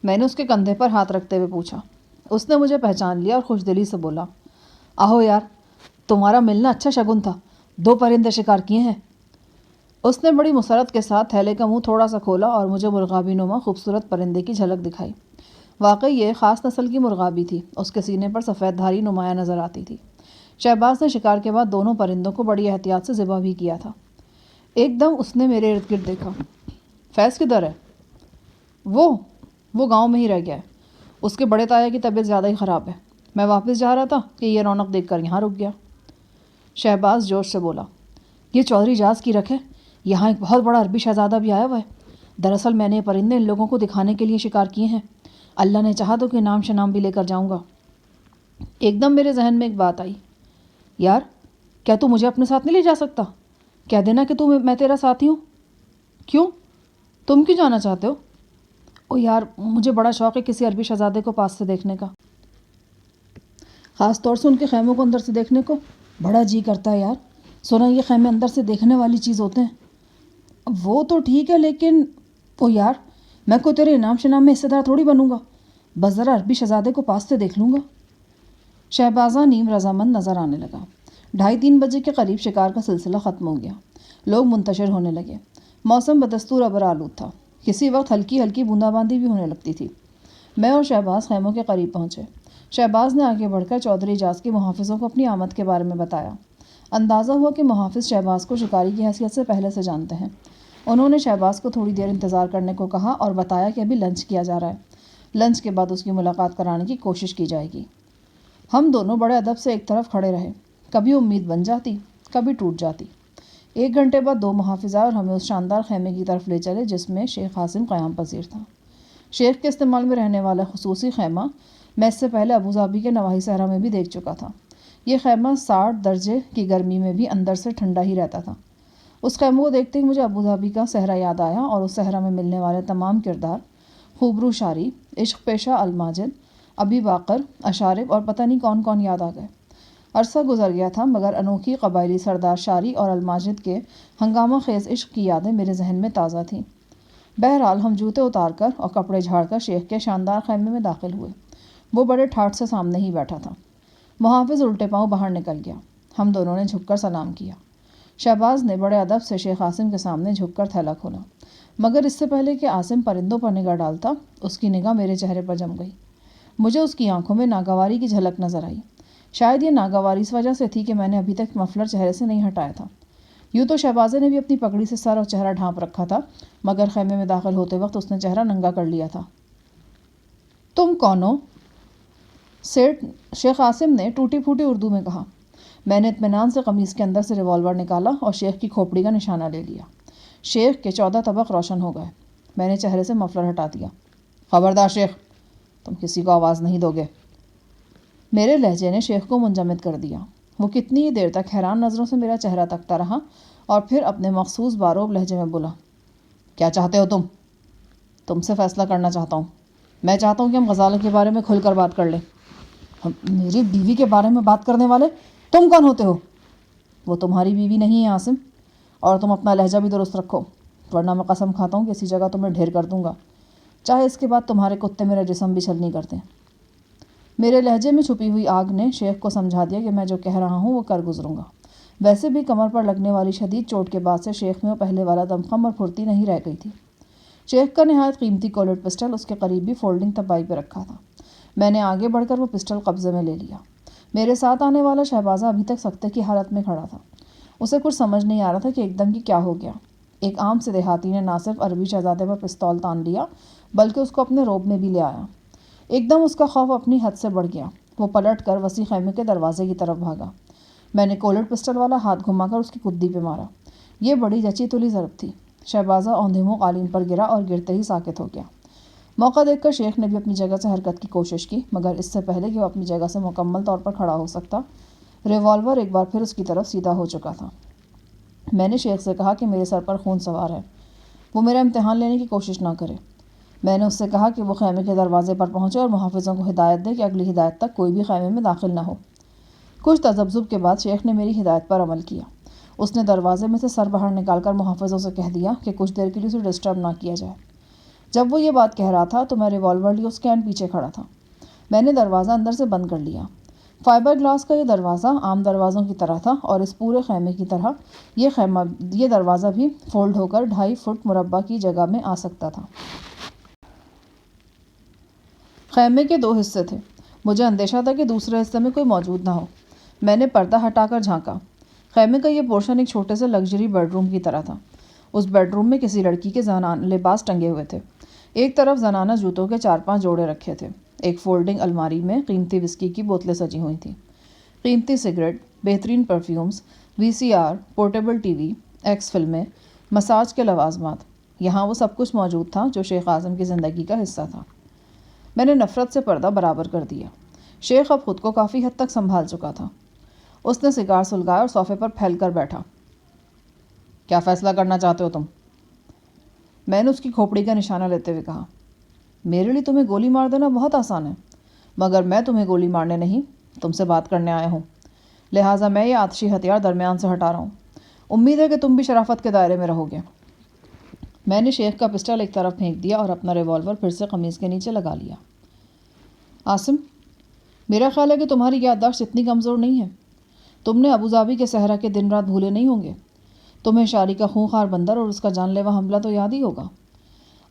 میں نے اس کے کندھے پر ہاتھ رکھتے ہوئے پوچھا۔ اس نے مجھے پہچان لیا اور خوش دلی سے بولا، آہو یار، تمہارا ملنا اچھا شگن تھا، 2 پرندے شکار کیے ہیں۔ اس نے بڑی مسرت کے ساتھ تھیلے کا منہ تھوڑا سا کھولا اور مجھے مرغابی نما خوبصورت پرندے کی جھلک دکھائی۔ واقعی یہ خاص نسل کی مرغابی تھی۔ اس کے سینے پر سفید دھاری نمایاں نظر آتی تھی۔ شہباز نے شکار کے بعد دونوں پرندوں کو بڑی احتیاط سے ذبح بھی کیا تھا۔ ایک دم اس نے میرے ارد گرد دیکھا۔ فیض کدھر ہے؟ وہ گاؤں میں ہی رہ گیا ہے۔ اس کے بڑے تایا کی طبیعت زیادہ ہی خراب ہے۔ میں واپس جا رہا تھا کہ یہ رونق دیکھ کر یہاں رک گیا۔ شہباز جوش سے بولا، یہ چودھری اعجاز کی رکھ ہے، یہاں ایک بہت بڑا عربی شہزادہ بھی آیا ہوا ہے۔ دراصل میں نے یہ پرندے ان لوگوں کو دکھانے کے لیے شکار کیے ہیں۔ اللہ نے چاہا تو کہ نام شنام بھی لے کر جاؤں گا۔ ایک دم میرے ذہن میں ایک بات آئی، یار کیا تو مجھے اپنے ساتھ نہیں لے جا سکتا؟ کہہ دینا کہ میں تیرا ساتھی ہوں۔ کیوں؟ تم کیوں جانا چاہتے ہو؟ او یار، مجھے بڑا شوق ہے کسی عربی شہزادے کو پاس سے دیکھنے کا، خاص طور سے ان کے خیموں کو اندر سے دیکھنے کو بڑا جی کرتا ہے یار۔ سونا یہ خیمے اندر سے دیکھنے والی چیز ہوتے ہیں۔ وہ تو ٹھیک ہے لیکن او یار، میں کوئی تیرے انعام شنام میں حصے دار تھوڑی بنوں گا، بس ذرا عربی شہزادے کو پاس سے دیکھ لوں گا۔ شہبازہ نیم رضامند نظر آنے لگا۔ 2:30-3 بجے کے قریب شکار کا سلسلہ ختم ہو گیا۔ لوگ منتشر ہونے لگے۔ موسم بدستور ابر آلود تھا۔ کسی وقت ہلکی ہلکی بوندا باندی بھی ہونے لگتی تھی۔ میں اور شہباز خیموں کے قریب پہنچے۔ شہباز نے آگے بڑھ کر چودھری اعجاز کے محافظوں کو اپنی آمد کے بارے میں بتایا۔ اندازہ ہوا کہ محافظ شہباز کو شکاری کی حیثیت سے پہلے سے جانتے ہیں۔ انہوں نے شہباز کو تھوڑی دیر انتظار کرنے کو کہا اور بتایا کہ ابھی لنچ کیا جا رہا ہے۔ لنچ کے بعد اس کی ملاقات کرانے کی کوشش کی جائے گی۔ ہم دونوں بڑے ادب سے ایک طرف کھڑے رہے۔ کبھی امید بن جاتی، کبھی ٹوٹ جاتی۔ 1 گھنٹے بعد 2 محافظ آئے اور ہمیں اس شاندار خیمے کی طرف لے چلے جس میں شیخ عاصم قیام پذیر تھا۔ شیخ کے استعمال میں رہنے والا خصوصی خیمہ میں اس سے پہلے ابوظہبی کے نواحی صحرا میں بھی دیکھ چکا تھا۔ یہ خیمہ 60 درجے کی گرمی میں بھی اندر سے ٹھنڈا ہی رہتا تھا۔ اس خیمے کو دیکھتے ہی مجھے ابوظہبی کا صحرا یاد آیا اور اس صحرا میں ملنے والے تمام کردار، خوبرو شاری، عشق پیشہ الماجد، ابی باقر، اشارب اور پتہ نہیں کون کون یاد آ گئے۔ عرصہ گزر گیا تھا مگر انوکھی قبائلی سردار شاری اور الماجد کے ہنگامہ خیز عشق کی یادیں میرے ذہن میں تازہ تھیں۔ بہرحال ہم جوتے اتار کر اور کپڑے جھاڑ کر شیخ کے شاندار خیمے میں داخل ہوئے۔ وہ بڑے ٹھاٹ سے سامنے ہی بیٹھا تھا۔ محافظ الٹے پاؤں باہر نکل گیا۔ ہم دونوں نے جھک کر سلام کیا۔ شہباز نے بڑے ادب سے شیخ عاصم کے سامنے جھک کر تھیلا کھولا، مگر اس سے پہلے کہ عاصم پرندوں پر نگاہ ڈالتا اس کی نگاہ میرے چہرے پر جم گئی۔ مجھے اس کی آنکھوں میں ناگواری کی جھلک نظر آئی۔ شاید یہ ناگواری اس وجہ سے تھی کہ میں نے ابھی تک مفلر چہرے سے نہیں ہٹایا تھا۔ یوں تو شہبازے نے بھی اپنی پگڑی سے سر اور چہرہ ڈھانپ رکھا تھا مگر خیمے میں داخل ہوتے وقت اس نے چہرہ ننگا کر لیا تھا۔ تم کون ہو؟ شیخ عاصم نے ٹوٹی پھوٹی اردو میں کہا۔ میں نے اطمینان سے قمیص کے اندر سے ریوالور نکالا اور شیخ کی کھوپڑی کا نشانہ لے لیا۔ شیخ کے 14 طبق روشن ہو گئے۔ میں نے چہرے سے مفلر ہٹا دیا۔ خبردار شیخ، تم کسی کو آواز نہیں دو گے۔ میرے لہجے نے شیخ کو منجمد کر دیا۔ وہ کتنی ہی دیر تک حیران نظروں سے میرا چہرہ تکتا رہا اور پھر اپنے مخصوص باروب لہجے میں بولا، کیا چاہتے ہو تم؟ تم سے فیصلہ کرنا چاہتا ہوں۔ میں چاہتا ہوں کہ ہم غزالہ کے بارے میں کھل کر بات کر لیں۔ میری بیوی کے بارے میں بات کرنے والے تم کون ہوتے ہو؟ وہ تمہاری بیوی نہیں ہے عاصم، اور تم اپنا لہجہ بھی درست رکھو، ورنہ میں قسم کھاتا ہوں کہ اسی جگہ تمہیں ڈھیر کر دوں گا، چاہے اس کے بعد تمہارے کتے میرا جسم بھی چھلنی کرتے ہیں۔ میرے لہجے میں چھپی ہوئی آگ نے شیخ کو سمجھا دیا کہ میں جو کہہ رہا ہوں وہ کر گزروں گا۔ ویسے بھی کمر پر لگنے والی شدید چوٹ کے بعد سے شیخ میں وہ پہلے والا دمخم اور پھرتی نہیں رہ گئی تھی۔ شیخ کا نہایت قیمتی کولٹ پسٹل اس کے قریب بھی فولڈنگ تپائی پہ رکھا تھا۔ میں نے آگے بڑھ کر وہ پسٹل قبضے میں لے لیا۔ میرے ساتھ آنے والا شہبازہ ابھی تک سکتے کی حالت میں کھڑا تھا۔ اسے کچھ سمجھ نہیں آ رہا تھا کہ ایک دم کی کیا ہو گیا۔ ایک عام سے دیہاتی نے نہ صرف عربی شہزادے پر پستول تان لیا بلکہ اس کو اپنے روب میں بھی لے آیا۔ ایک دم اس کا خوف اپنی حد سے بڑھ گیا۔ وہ پلٹ کر وسیع خیمے کے دروازے کی طرف بھاگا۔ میں نے کولٹ پسٹل والا ہاتھ گھما کر اس کی کدی پہ مارا۔ یہ بڑی جچی تلی ضرب تھی۔ شہبازہ اوندھے منہ قالین پر گرا اور گرتے ہی ساکت ہو گیا۔ موقع دیکھ کر شیخ نے بھی اپنی جگہ سے حرکت کی کوشش کی، مگر اس سے پہلے کہ وہ اپنی جگہ سے مکمل طور پر کھڑا ہو سکتا، ریوالور ایک بار پھر اس کی طرف سیدھا ہو چکا تھا۔ میں نے شیخ سے کہا کہ میرے سر پر خون سوار ہے، وہ میرا امتحان لینے کی کوشش نہ کرے۔ میں نے اس سے کہا کہ وہ خیمے کے دروازے پر پہنچے اور محافظوں کو ہدایت دے کہ اگلی ہدایت تک کوئی بھی خیمے میں داخل نہ ہو۔ کچھ تذبذب کے بعد شیخ نے میری ہدایت پر عمل کیا۔ اس نے دروازے میں سے سر باہر نکال کر محافظوں سے کہہ دیا کہ کچھ دیر کے لیے اسے ڈسٹرب نہ کیا جائے۔ جب وہ یہ بات کہہ رہا تھا تو میں ریوالور لیے اس کے پیچھے کھڑا تھا۔ میں نے دروازہ اندر سے بند کر لیا۔ فائبر گلاس کا یہ دروازہ عام دروازوں کی طرح تھا اور اس پورے خیمے کی طرح یہ دروازہ بھی فولڈ ہو کر 2.5 فٹ مربع کی جگہ میں آ سکتا تھا۔ خیمے کے 2 حصے تھے۔ مجھے اندیشہ تھا کہ دوسرے حصے میں کوئی موجود نہ ہو۔ میں نے پردہ ہٹا کر جھانکا۔ خیمے کا یہ پورشن ایک چھوٹے سے لگژری بیڈ روم کی طرح تھا۔ اس بیڈ روم میں کسی لڑکی کے لباس ٹنگے ہوئے تھے۔ ایک طرف زنانہ جوتوں کے 4-5 جوڑے رکھے تھے۔ ایک فولڈنگ الماری میں قیمتی وسکی کی بوتلیں سجی ہوئی تھیں۔ قیمتی سگریٹ، بہترین perfumes, VCR، portable T V, x فلمیں، مساج کے لوازمات، یہاں وہ سب کچھ موجود تھا جو شیخ اعظم کی زندگی کا حصہ تھا۔ میں نے نفرت سے پردہ برابر کر دیا۔ شیخ اب خود کو کافی حد تک سنبھال چکا تھا۔ اس نے سگار سلگایا اور صوفے پر پھیل کر بیٹھا۔ کیا فیصلہ کرنا چاہتے ہو تم؟ میں نے اس کی کھوپڑی کا نشانہ لیتے ہوئے کہا، میرے لیے تمہیں گولی مار دینا بہت آسان ہے، مگر میں تمہیں گولی مارنے نہیں، تم سے بات کرنے آیا ہوں، لہٰذا میں یہ آتشی ہتھیار درمیان سے ہٹا رہا ہوں۔ امید ہے کہ تم بھی شرافت کے دائرے میں رہو گے۔ میں نے شیخ کا پسٹل ایک طرف پھینک دیا اور اپنا ریوالور پھر سے قمیض کے نیچے لگا لیا۔ عاصم، میرا خیال ہے کہ تمہاری یادداشت اتنی کمزور نہیں ہے۔ تم نے ابوظہبی کے صحرا کے دن رات بھولے نہیں ہوں گے۔ تمہیں شاری کا خونخوار بندر اور اس کا جان لیوا حملہ تو یاد ہی ہوگا۔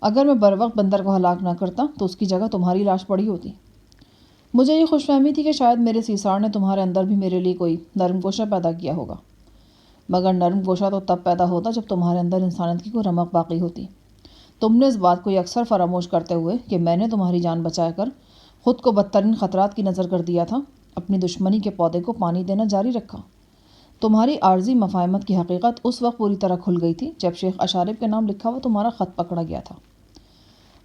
اگر میں بروقت بندر کو ہلاک نہ کرتا تو اس کی جگہ تمہاری لاش پڑی ہوتی۔ مجھے یہ خوش فہمی تھی کہ شاید میرے سیسار نے تمہارے اندر بھی میرے لیے کوئی نرم گوشہ پیدا کیا ہوگا، مگر نرم گوشہ تو تب پیدا ہوتا جب تمہارے اندر انسانیت کی کوئی رمق باقی ہوتی۔ تم نے اس بات کو اکثر فراموش کرتے ہوئے کہ میں نے تمہاری جان بچا کر خود کو بدترین خطرات کی نظر کر دیا تھا، اپنی دشمنی کے پودے کو پانی دینا جاری رکھا۔ تمہاری عارضی مفاہمت کی حقیقت اس وقت پوری طرح کھل گئی تھی جب شیخ اشارب کے نام لکھا ہوا تمہارا خط پکڑا گیا تھا۔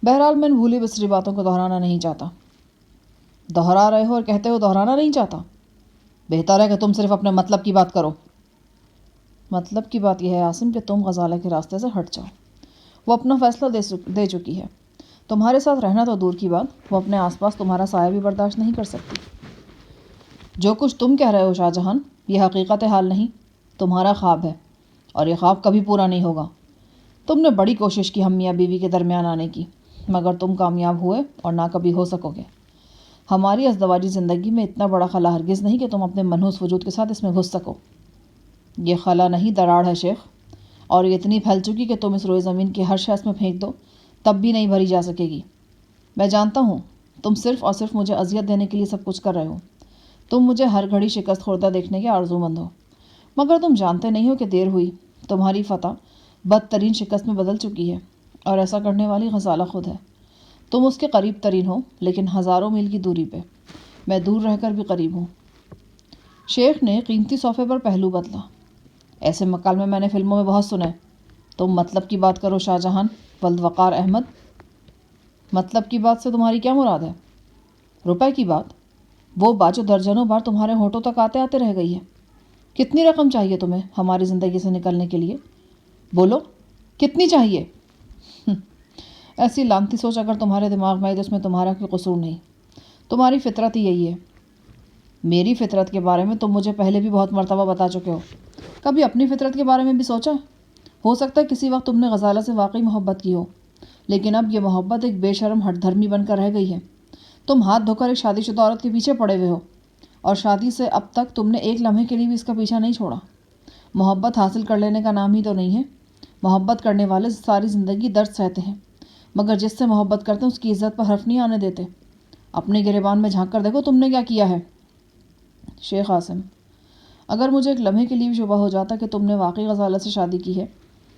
بہرحال میں ان بھولی بسری باتوں کو دہرانا نہیں چاہتا۔ دہرا رہے ہو اور کہتے ہو دہرانا نہیں چاہتا؟ بہتر ہے کہ تم صرف اپنے مطلب کی بات کرو۔ مطلب کی بات یہ ہے عاصم کہ تم غزالہ کے راستے سے ہٹ جاؤ۔ وہ اپنا فیصلہ دے چکی ہے۔ تمہارے ساتھ رہنا تو دور کی بات، وہ اپنے آس پاس تمہارا سایہ بھی برداشت نہیں کر سکتی۔ جو کچھ تم کہہ رہے ہو شاہ جہان، یہ حقیقت حال نہیں، تمہارا خواب ہے، اور یہ خواب کبھی پورا نہیں ہوگا۔ تم نے بڑی کوشش کی ہم میاں بیوی کے درمیان آنے کی، مگر تم کامیاب ہوئے اور نہ کبھی ہو سکو گے۔ ہماری ازدواجی زندگی میں اتنا بڑا خلا ہرگز نہیں کہ تم اپنے منحوس وجود کے ساتھ اس میں گھس سکو۔ یہ خلا نہیں، دراڑ ہے شیخ، اور یہ اتنی پھیل چکی کہ تم اس روئے زمین کی ہر شے اس میں پھینک دو تب بھی نہیں بھری جا سکے گی۔ میں جانتا ہوں تم صرف اور صرف مجھے اذیت دینے کے لیے سب کچھ کر رہے ہو۔ تم مجھے ہر گھڑی شکست خوردہ دیکھنے کے آرزو مند ہو، مگر تم جانتے نہیں ہو کہ دیر ہوئی، تمہاری فتح بدترین شکست میں بدل چکی ہے، اور ایسا کرنے والی غزالہ خود ہے۔ تم اس کے قریب ترین ہو، لیکن ہزاروں میل کی دوری پہ۔ میں دور رہ کر بھی قریب ہوں۔ شیخ نے قیمتی صوفے پر پہلو بدلا۔ ایسے مکالمے میں نے فلموں میں بہت سنے، تم مطلب کی بات کرو شاہ جہان ولد وقار احمد. مطلب کی بات سے تمہاری کیا مراد ہے؟ روپے کی بات، وہ بات جو درجنوں بار تمہارے ہونٹوں تک آتے آتے رہ گئی ہے. کتنی رقم چاہیے تمہیں ہماری زندگی سے نکلنے کے لیے؟ بولو کتنی چاہیے؟ ایسی لانتی سوچ اگر تمہارے دماغ میں آئی تو اس میں تمہارا کوئی قصور نہیں. تمہاری فطرت ہی یہی ہے. میری فطرت کے بارے میں تم مجھے پہلے بھی بہت مرتبہ بتا چکے ہو. کبھی اپنی فطرت کے بارے میں بھی سوچا؟ ہو سکتا ہے کسی وقت تم نے غزالہ سے واقعی محبت کی ہو، لیکن اب یہ محبت ایک بے شرم ہٹ دھرمی بن کر رہ گئی ہے. تم ہاتھ دھو کر ایک شادی شدہ عورت کے پیچھے پڑے ہوئے ہو، اور شادی سے اب تک تم نے ایک لمحے کے لیے بھی اس کا پیچھا نہیں چھوڑا. محبت حاصل کر لینے کا نام ہی تو نہیں ہے. محبت کرنے والے ساری زندگی درد سہتے ہیں، مگر جس سے محبت کرتے ہیں اس کی عزت پر حرف نہیں آنے دیتے. اپنے گریبان میں جھانک کر دیکھو تم نے کیا کیا ہے. شیخ عاصم: اگر مجھے ایک لمحے کے لیے بھی شبہ ہو جاتا کہ تم نے واقعی غزالہ سے شادی کی ہے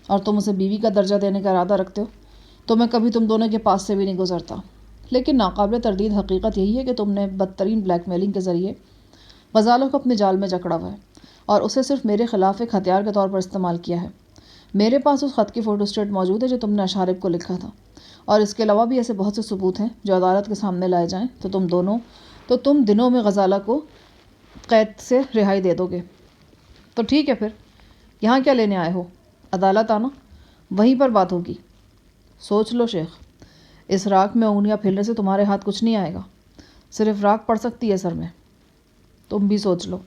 اور تم اسے بیوی کا درجہ دینے کا ارادہ رکھتے ہو تو میں کبھی تم دونوں کے پاس سے بھی نہیں گزرتا. لیکن ناقابل تردید حقیقت یہی ہے کہ تم نے بدترین بلیک میلنگ کے ذریعے غزالہ کو اپنے جال میں جکڑا ہوا ہے اور اسے صرف میرے خلاف ایک ہتھیار کے طور پر استعمال کیا ہے. میرے پاس اس خط کی فوٹو اسٹیٹ موجود ہے جو تم نے اشارب کو لکھا تھا، اور اس کے علاوہ بھی ایسے بہت سے ثبوت ہیں جو عدالت کے سامنے لائے جائیں تو تم دنوں میں غزالہ کو قید سے رہائی دے دو گے. تو ٹھیک ہے، پھر یہاں کیا لینے آئے ہو؟ عدالت آنا، وہیں پر بات ہوگی. سوچ لو شیخ، اس راکھ میں انگلیاں پھیلنے سے تمہارے ہاتھ کچھ نہیں آئے گا، صرف راکھ پڑ سکتی ہے سر میں. تم بھی سوچ لو،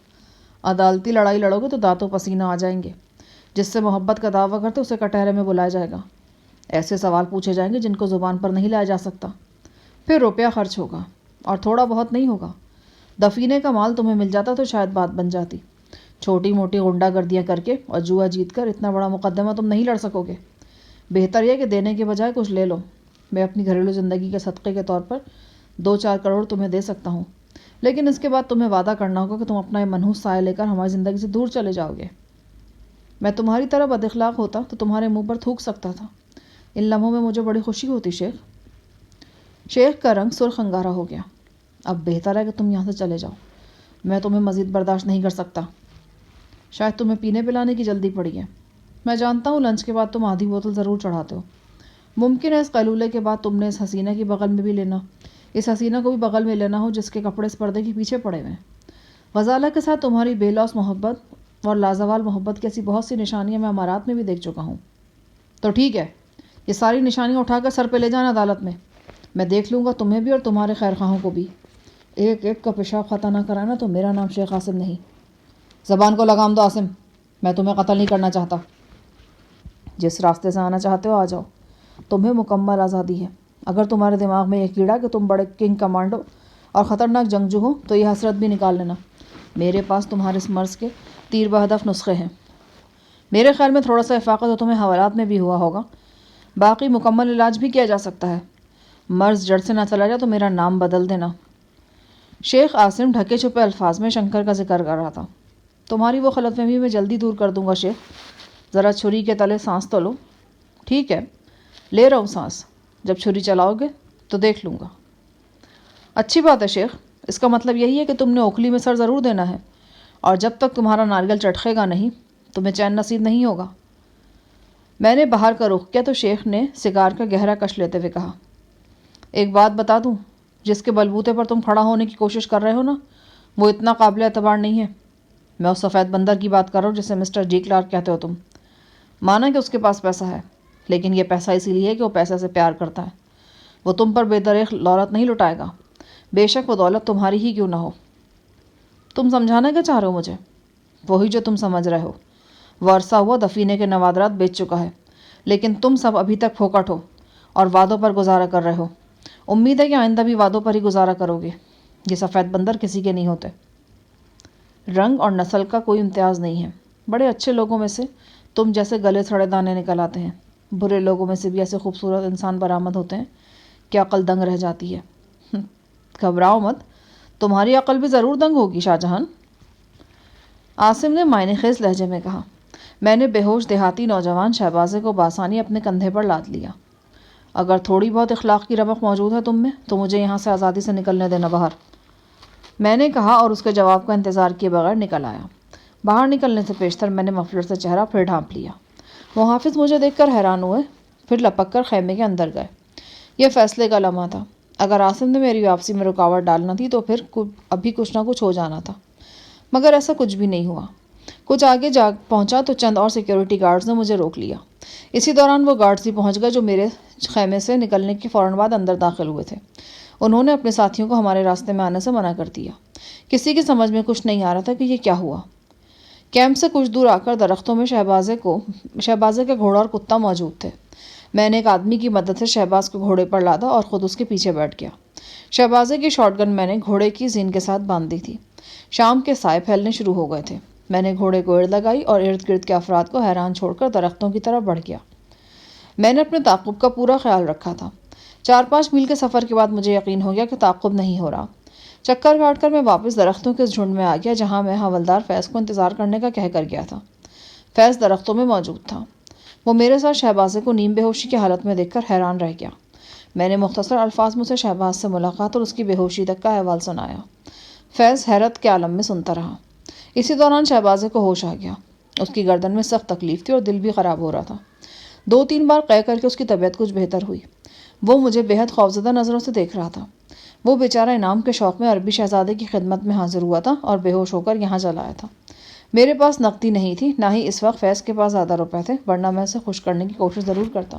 عدالتی لڑائی لڑو گے تو دانتوں پسینہ آ جائیں گے. جس سے محبت کا دعویٰ کرتے اسے کٹہرے میں بلایا جائے گا. ایسے سوال پوچھے جائیں گے جن کو زبان پر نہیں لایا جا سکتا. پھر روپیہ خرچ ہوگا، اور تھوڑا بہت نہیں ہوگا. دفینے کا مال تمہیں مل جاتا تو شاید بات بن جاتی. چھوٹی موٹی غنڈہ گردیاں کر کے اور جوا جیت کر اتنا بڑا مقدمہ تم نہیں لڑ سکو گے. بہتر یہ کہ دینے کے بجائے کچھ لے لو. میں اپنی گھریلو زندگی کے صدقے کے طور پر 2-4 کروڑ تمہیں دے سکتا ہوں، لیکن اس کے بعد تمہیں وعدہ کرنا ہوگا کہ تم اپنا یہ منحوس سایہ لے کر ہماری زندگی سے دور چلے جاؤ گے. میں تمہاری طرح بد اخلاق ہوتا تو تمہارے منہ پر تھوک سکتا تھا. ان لمحوں میں مجھے بڑی خوشی ہوتی شیخ. شیخ کا رنگ سرخ انگارا ہو گیا. اب بہتر ہے کہ تم یہاں سے چلے جاؤ. میں تمہیں مزید برداشت نہیں کر سکتا. شاید تمہیں پینے پلانے کی جلدی پڑی ہے. میں جانتا ہوں لنچ کے بعد تم آدھی بوتل ضرور چڑھاتے ہو. ممکن ہے اس قیلولے کے بعد تم نے اس حسینہ کی بغل میں بھی لینا، اس حسینہ کو بھی بغل میں لینا ہو جس کے کپڑے اس پردے کے پیچھے پڑے ہوئے ہیں. غزالہ کے ساتھ تمہاری بے لوث محبت اور لازوال محبت کی ایسی بہت سی نشانیاں میں امارات میں بھی دیکھ چکا ہوں. تو ٹھیک ہے، یہ ساری نشانیاں اٹھا کر سر پہ لے جانا عدالت میں. میں دیکھ لوں گا تمہیں بھی اور تمہارے خیر خواہوں کو بھی. ایک ایک کا پیشاب خطا نہ کرانا تو میرا نام شیخ عاصم نہیں. زبان کو لگام دو عاصم، میں تمہیں قتل نہیں کرنا چاہتا. جس راستے سے آنا چاہتے ہو آ جاؤ، تمہیں مکمل آزادی ہے. اگر تمہارے دماغ میں یہ کیڑا کہ تم بڑے کنگ کمانڈو اور خطرناک جنگجو ہو تو یہ حسرت بھی نکال لینا. میرے پاس تمہارے اس مرض کے تیر بہدف نسخے ہیں. میرے خیال میں تھوڑا سا افاقہ تو تمہیں حوالات میں بھی ہوا ہوگا، باقی مکمل علاج بھی کیا جا سکتا ہے. مرض جڑ سے نہ چلا جائے تو میرا نام بدل دینا. شیخ عاصم ڈھکے چھپے الفاظ میں شنکر کا ذکر کر رہا تھا. تمہاری وہ غلط فہمی میں جلدی دور کر دوں گا شیخ. ذرا چھری کے تلے سانس تو لو. ٹھیک ہے، لے رہا ہوں سانس. جب چھری چلاؤ گے تو دیکھ لوں گا. اچھی بات ہے شیخ، اس کا مطلب یہی ہے کہ تم نے اوکھلی میں سر ضرور دینا ہے، اور جب تک تمہارا ناریل چٹکے گا نہیں تمہیں چین نصیب نہیں ہوگا. میں نے باہر کا رخ کیا تو شیخ نے سگار کا گہرا کش لیتے ہوئے کہا، ایک بات بتا دوں، جس کے بلبوتے پر تم کھڑا ہونے کی کوشش کر رہے ہو نا، وہ اتنا قابل اعتبار نہیں ہے. میں اس سفید بندر کی بات کر رہا ہوں جسے مسٹر جی کلارک کہتے ہو تم. مانا کہ اس کے پاس پیسہ ہے، لیکن یہ پیسہ اسی لیے ہے کہ وہ پیسے سے پیار کرتا ہے. وہ تم پر بے دریغ دولت نہیں لٹائے گا، بے شک وہ دولت تمہاری ہی کیوں نہ ہو. تم سمجھانا کیا چاہ رہے ہو مجھے؟ وہی جو تم سمجھ رہے ہو. وہ عرصہ ہوا دفینے کے نوادرات بیچ چکا ہے، لیکن تم سب ابھی تک پھوکٹ ہو اور وعدوں پر گزارا کر رہے ہو. امید ہے کہ آئندہ بھی وعدوں پر ہی گزارا کرو گے. یہ سفید بندر کسی کے نہیں ہوتے. رنگ اور نسل کا کوئی امتیاز نہیں ہے. بڑے اچھے لوگوں میں سے تم جیسے گلے سڑے دانے نکل آتے ہیں. برے لوگوں میں سے بھی ایسے خوبصورت انسان برآمد ہوتے ہیں کہ عقل دنگ رہ جاتی ہے. گھبراؤ مت، تمہاری عقل بھی ضرور دنگ ہوگی شاہ جہان. عاصم نے معنی خیز لہجے میں کہا. میں نے بے ہوش دیہاتی نوجوان شہبازے کو بآسانی اپنے کندھے پر لاد لیا. اگر تھوڑی بہت اخلاق کی رمق موجود ہے تم میں تو مجھے یہاں سے آزادی سے نکلنے دینا باہر. میں نے کہا اور اس کے جواب کا انتظار کیے بغیر نکل آیا. باہر نکلنے سے پیشتر میں نے مفلر سے چہرہ پھر ڈھانپ لیا. محافظ مجھے دیکھ کر حیران ہوئے، پھر لپک کر خیمے کے اندر گئے۔ یہ فیصلے کا لمحہ تھا۔ اگر عاصم نے میری واپسی میں رکاوٹ ڈالنا تھی تو پھر ابھی کچھ نہ کچھ ہو جانا تھا، مگر ایسا کچھ بھی نہیں ہوا۔ کچھ آگے جا پہنچا تو چند اور سیکیورٹی گارڈز نے مجھے روک لیا۔ اسی دوران وہ گارڈز بھی پہنچ گئے جو میرے خیمے سے نکلنے کے فوراً بعد اندر داخل ہوئے تھے۔ انہوں نے اپنے ساتھیوں کو ہمارے راستے میں آنے سے منع کر دیا۔ کسی کی سمجھ میں کچھ نہیں آ رہا تھا کہ یہ کیا ہوا۔ کیمپ سے کچھ دور آ کر درختوں میں شہبازے کا گھوڑا اور کتا موجود تھے۔ میں نے ایک آدمی کی مدد سے شہباز کو گھوڑے پر لادا اور خود اس کے پیچھے بیٹھ گیا۔ شہبازے کی شاٹ گن میں نے گھوڑے کی زین کے ساتھ باندھ دی تھی۔ شام کے سائے پھیلنے شروع ہو گئے تھے۔ میں نے گھوڑے کو ارد لگائی اور ارد گرد کے افراد کو حیران چھوڑ کر درختوں کی طرف بڑھ گیا۔ میں نے اپنے تعاقب کا پورا خیال رکھا تھا۔ 4-5 میل کے سفر کے بعد مجھے یقین ہو گیا کہ تعاقب نہیں ہو رہا۔ چکر کاٹ کر میں واپس درختوں کے جھنڈ میں آ گیا جہاں میں حوالدار فیض کو انتظار کرنے کا کہہ کر گیا تھا۔ فیض درختوں میں موجود تھا۔ وہ میرے ساتھ شہبازے کو نیم بے ہوشی کی حالت میں دیکھ کر حیران رہ گیا۔ میں نے مختصر الفاظ میں اسے شہباز سے ملاقات اور اس کی بے ہوشی تک کا احوال سنایا۔ فیض حیرت کے عالم میں سنتا رہا۔ اسی دوران شہبازے کو ہوش آ گیا۔ اس کی گردن میں سخت تکلیف تھی اور دل بھی خراب ہو رہا تھا۔ 2-3 بار قے کر کے اس کی طبیعت کچھ بہتر ہوئی۔ وہ مجھے بے حد خوفزدہ نظروں سے دیکھ رہا تھا۔ وہ بیچارہ انعام کے شوق میں عربی شہزادے کی خدمت میں حاضر ہوا تھا اور بے ہوش ہو کر یہاں چلا آیا تھا۔ میرے پاس نقدی نہیں تھی، نہ ہی اس وقت فیض کے پاس زیادہ روپے تھے، ورنہ میں اسے خوش کرنے کی کوشش ضرور کرتا۔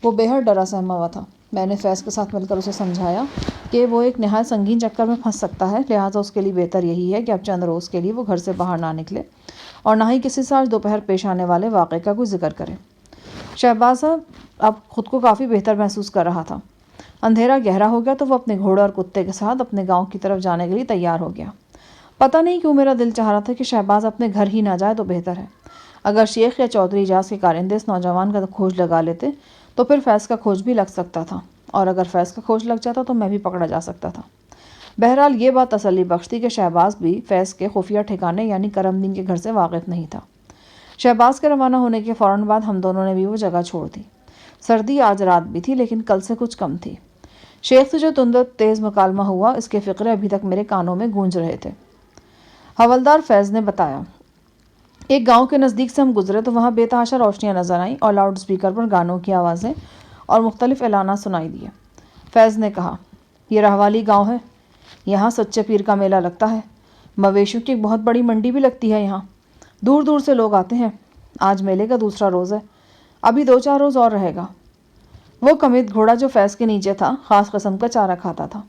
وہ بے حد ڈرا سہما ہوا تھا۔ میں نے فیض کے ساتھ مل کر اسے سمجھایا کہ وہ ایک نہایت سنگین چکر میں پھنس سکتا ہے، لہٰذا اس کے لیے بہتر یہی ہے کہ اب چند روز کے لیے وہ گھر سے باہر نہ نکلے اور نہ ہی کسی سے آج دوپہر پیش آنے والے واقعے کا کوئی ذکر کرے۔ شہباز اب خود کو کافی بہتر محسوس کر رہا تھا۔ اندھیرا گہرا ہو گیا تو وہ اپنے گھوڑے اور کتے کے ساتھ اپنے گاؤں کی طرف جانے کے لیے تیار ہو گیا۔ پتہ نہیں کیوں میرا دل چاہ رہا تھا کہ شہباز اپنے گھر ہی نہ جائے تو بہتر ہے۔ اگر شیخ یا چودھری اعجاز کے کارندے اس نوجوان کا کھوج لگا لیتے تو پھر فیض کا کھوج بھی لگ سکتا تھا، اور اگر فیض کا کھوج لگ جاتا تو میں بھی پکڑا جا سکتا تھا۔ بہرحال یہ بات تسلی بخش تھی کہ شہباز بھی فیض کے خفیہ ٹھکانے یعنی کرم دین کے گھر سے واقف نہیں تھا۔ شہباز کے روانہ ہونے کے فوراً بعد ہم دونوں نے بھی وہ جگہ چھوڑ دی۔ سردی آج رات بھی تھی لیکن کل سے کچھ کم تھی۔ شیخ سے جو تند و تیز مکالمہ ہوا اس کے فقرے ابھی تک میرے کانوں میں گونج رہے تھے۔ حوالدار فیض نے بتایا، ایک گاؤں کے نزدیک سے ہم گزرے تو وہاں بے تحاشا روشنیاں نظر آئیں اور لاؤڈ اسپیکر پر گانوں کی آوازیں اور مختلف اعلانات سنائی دیے۔ فیض نے کہا، یہ رہوالی گاؤں ہے، یہاں سچے پیر کا میلہ لگتا ہے، مویشیوں کی ایک بہت بڑی منڈی بھی لگتی ہے، یہاں دور دور سے لوگ آتے ہیں۔ آج میلے کا دوسرا روز ہے، ابھی 2-4 روز اور رہے گا۔ وہ کمید گھوڑا جو فیض کے نیچے تھا خاص قسم کا چارہ کھاتا تھا۔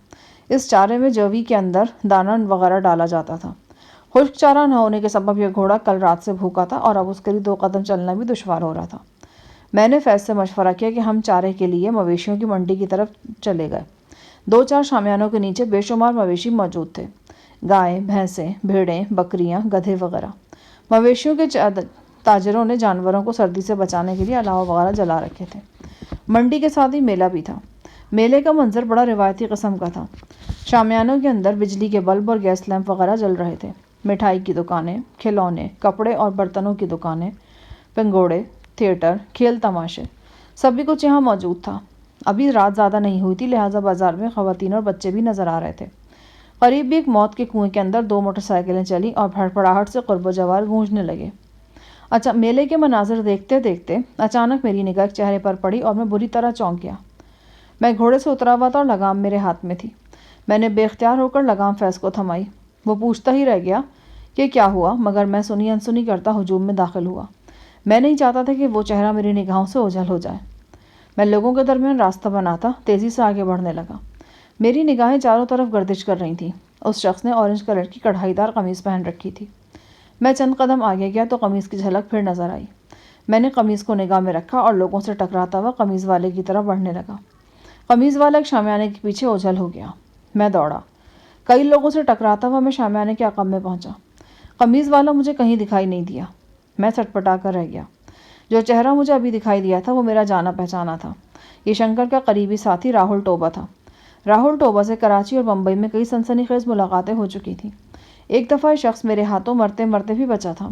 اس چارے میں جوی کے اندر دانہ وغیرہ ڈالا جاتا تھا۔ خشک چارہ نہ ہونے کے سبب یہ گھوڑا کل رات سے بھوکا تھا اور اب اس کے لیے 2 قدم چلنا بھی دشوار ہو رہا تھا۔ میں نے فیض سے مشورہ کیا کہ ہم چارے کے لیے مویشیوں کی منڈی کی طرف چلے گئے۔ 2-4 شامیانوں کے نیچے بے شمار مویشی موجود تھے، گائیں، بھینسیں، بھیڑیں، بکریاں، گدھے وغیرہ۔ مویشیوں کے تاجروں نے جانوروں کو سردی سے بچانے کے لیے الاؤ وغیرہ جلا رکھے تھے۔ منڈی کے ساتھ ہی میلہ بھی تھا۔ میلے کا منظر بڑا روایتی قسم کا تھا۔ شامیانوں کے اندر بجلی کے بلب اور گیس لیمپ وغیرہ جل رہے تھے۔ مٹھائی کی دکانیں، کھلونے، کپڑے اور برتنوں کی دکانیں، پنگوڑے، تھیٹر، کھیل تماشے، سبھی کچھ یہاں موجود تھا۔ ابھی رات زیادہ نہیں ہوئی تھی، لہٰذا بازار میں خواتین اور بچے بھی نظر آ رہے تھے۔ قریب بھی ایک موت کے کنویں کے اندر 2 موٹر سائیکلیں چلیں اور بھڑبڑاہٹ سے قرب و جوار گونجنے لگے۔ اچھا، میلے کے مناظر دیکھتے دیکھتے اچانک میری نگاہ ایک چہرے پر پڑی اور میں بری طرح چونک گیا۔ میں گھوڑے سے اترا ہوا تھا اور لگام میرے ہاتھ میں تھی۔ میں نے بے اختیار ہو کر لگام فیض کو تھمائی۔ وہ پوچھتا ہی رہ گیا کہ کیا ہوا، مگر میں سنی انسنی کرتا ہجوم میں داخل ہوا۔ میں نہیں چاہتا تھا کہ وہ چہرہ میری نگاہوں سے اوجھل ہو جائے۔ میں لوگوں کے درمیان راستہ بناتا تیزی سے آگے بڑھنے لگا۔ میری نگاہیں چاروں طرف گردش کر رہی تھیں۔ اس شخص نے اورنج کلر کی کڑھائی دار قمیض پہن رکھی تھی۔ میں چند قدم آگے گیا تو قمیض کی جھلک پھر نظر آئی۔ میں نے قمیض کو نگاہ میں رکھا اور لوگوں سے ٹکراتا ہوا قمیض والے کی طرف بڑھنے لگا۔ قمیض والا ایک شامیانے کے پیچھے اوجھل ہو گیا۔ میں دوڑا۔ کئی لوگوں سے ٹکراتا ہوا میں شامیانے کے عقب میں پہنچا۔ قمیض والا مجھے کہیں دکھائی نہیں دیا۔ میں سٹپٹا کر رہ گیا۔ جو چہرہ مجھے ابھی دکھائی دیا تھا وہ میرا جانا پہچانا تھا۔ یہ شنکر کا قریبی ساتھی راہل ٹوبا تھا۔ راہل ٹوبا سے کراچی اور بمبئی میں کئی سنسنی خیز ملاقاتیں ہو چکی تھیں۔ ایک دفعہ یہ شخص میرے ہاتھوں مرتے مرتے بھی بچا تھا۔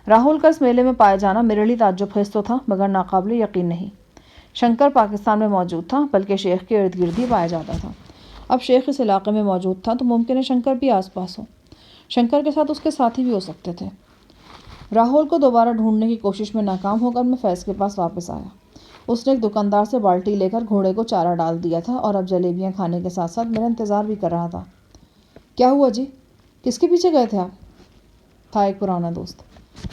راہل کا اس میلے میں پائے جانا میرے لیے تعجب خیز تو تھا مگر ناقابل یقین نہیں۔ شنکر پاکستان میں موجود تھا، بلکہ شیخ کے ارد گرد ہی پایا جاتا تھا۔ اب شیخ اس علاقے میں موجود تھا تو ممکن ہے شنکر بھی آس پاس ہو۔ شنکر کے ساتھ اس کے ساتھی بھی ہو سکتے تھے۔ راہل کو دوبارہ ڈھونڈنے کی کوشش میں ناکام ہو کر میں فیض کے پاس واپس آیا۔ اس نے ایک دکاندار سے بالٹی لے کر گھوڑے کو چارہ ڈال دیا تھا اور اب جلیبیاں کھانے کے ساتھ ساتھ میرا انتظار بھی کر رہا تھا۔ کیا ہوا جی؟ کس کے پیچھے گئے تھے آپ؟ تھا ایک پرانا دوست۔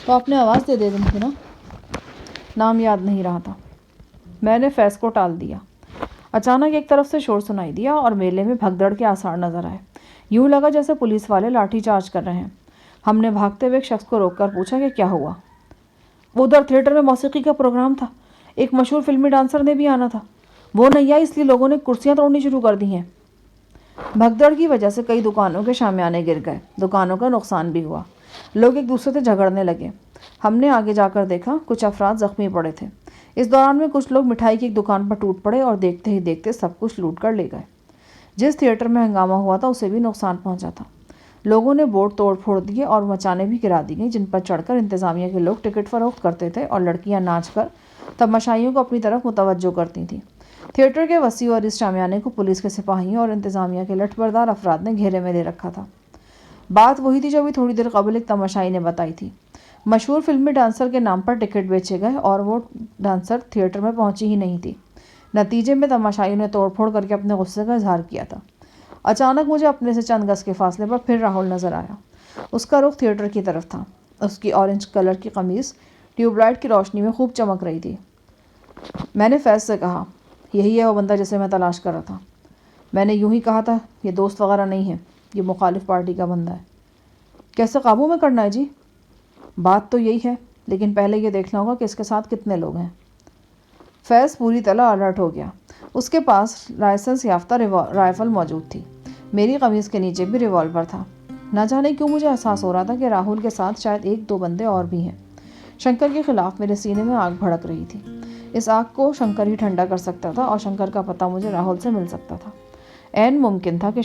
تو آپ نے آواز دے دی تھی نا؟ نام یاد نہیں رہا تھا۔ میں نے فیض کو ٹال دیا۔ اچانک ایک طرف سے شور سنائی دیا اور میلے میں بھگدڑ کے آثار نظر آئے۔ یوں لگا جیسے پولیس والے لاٹھی چارج کر رہے ہیں۔ ہم نے بھاگتے ہوئے ایک شخص کو روک کر پوچھا کہ کیا ہوا؟ ادھر تھیٹر میں موسیقی کا پروگرام تھا، ایک مشہور فلمی ڈانسر نے بھی آنا تھا، وہ نہیں آئی اس لیے لوگوں نے کرسیاں توڑنی شروع کر دی ہیں۔ بھگدڑ کی وجہ سے کئی دکانوں کے شامیانے گر گئے، دکانوں کا نقصان بھی ہوا، لوگ ایک دوسرے سے جھگڑنے لگے۔ ہم نے آگے جا کر دیکھا، کچھ افراد زخمی پڑے تھے۔ اس دوران میں کچھ لوگ مٹھائی کی ایک دکان پر ٹوٹ پڑے اور دیکھتے ہی دیکھتے سب کچھ لوٹ کر لے گئے۔ جس تھیٹر میں ہنگامہ ہوا تھا اسے بھی نقصان پہنچا تھا۔ لوگوں نے بورڈ توڑ پھوڑ دیے اور مچانیں بھی گرا دی گئیں جن پر چڑھ کر انتظامیہ کے لوگ ٹکٹ فروخت کرتے تھے اور لڑکیاں ناچ کر تماشائیوں کو اپنی طرف متوجہ کرتی تھیں۔ تھیٹر کے وسیع اور اس شامیانے کو پولیس کے سپاہیوں اور انتظامیہ کے لٹھ بردار افراد نے گھیرے میں لے رکھا تھا۔ بات وہی تھی جو ابھی تھوڑی دیر قبل ایک تماشائی نے بتائی تھی۔ مشہور فلمی ڈانسر کے نام پر ٹکٹ بیچے گئے اور وہ ڈانسر تھیٹر میں پہنچی ہی نہیں تھی۔ نتیجے میں تماشائیوں نے توڑ پھوڑ کر کے اپنے غصے کا اظہار کیا تھا۔ اچانک مجھے اپنے سے چند گز کے فاصلے پر پھر راہل نظر آیا۔ اس کا رخ تھیٹر کی طرف تھا۔ اس کی اورنج کلر کی قمیص ٹیوب لائٹ کی روشنی میں خوب چمک رہی تھی۔ میں نے فیض سے کہا، یہی ہے وہ بندہ جسے میں تلاش کر رہا تھا۔ میں نے یوں ہی کہا تھا، یہ دوست وغیرہ نہیں ہے، یہ مخالف پارٹی کا بندہ ہے۔ کیسے قابو میں کرنا ہے جی؟ بات تو یہی ہے، لیکن پہلے یہ دیکھنا ہوگا کہ اس کے ساتھ کتنے لوگ ہیں۔ فیض پوری طرح الرٹ ہو گیا۔ اس کے پاس لائسنس یافتہ رائفل موجود تھی۔ میری قمیض کے نیچے بھی ریوالور تھا۔ نہ جانے کیوں مجھے احساس ہو رہا تھا کہ راہل کے ساتھ شاید ایک دو بندے اور بھی ہیں۔ شنکر کے خلاف میرے سینے میں آگ بھڑک رہی تھی۔ اس آگ کو شنکر ہی ٹھنڈا کر سکتا تھا اور شنکر کا پتہ مجھے راہل سے مل سکتا تھا۔ عین ممکن تھا کہ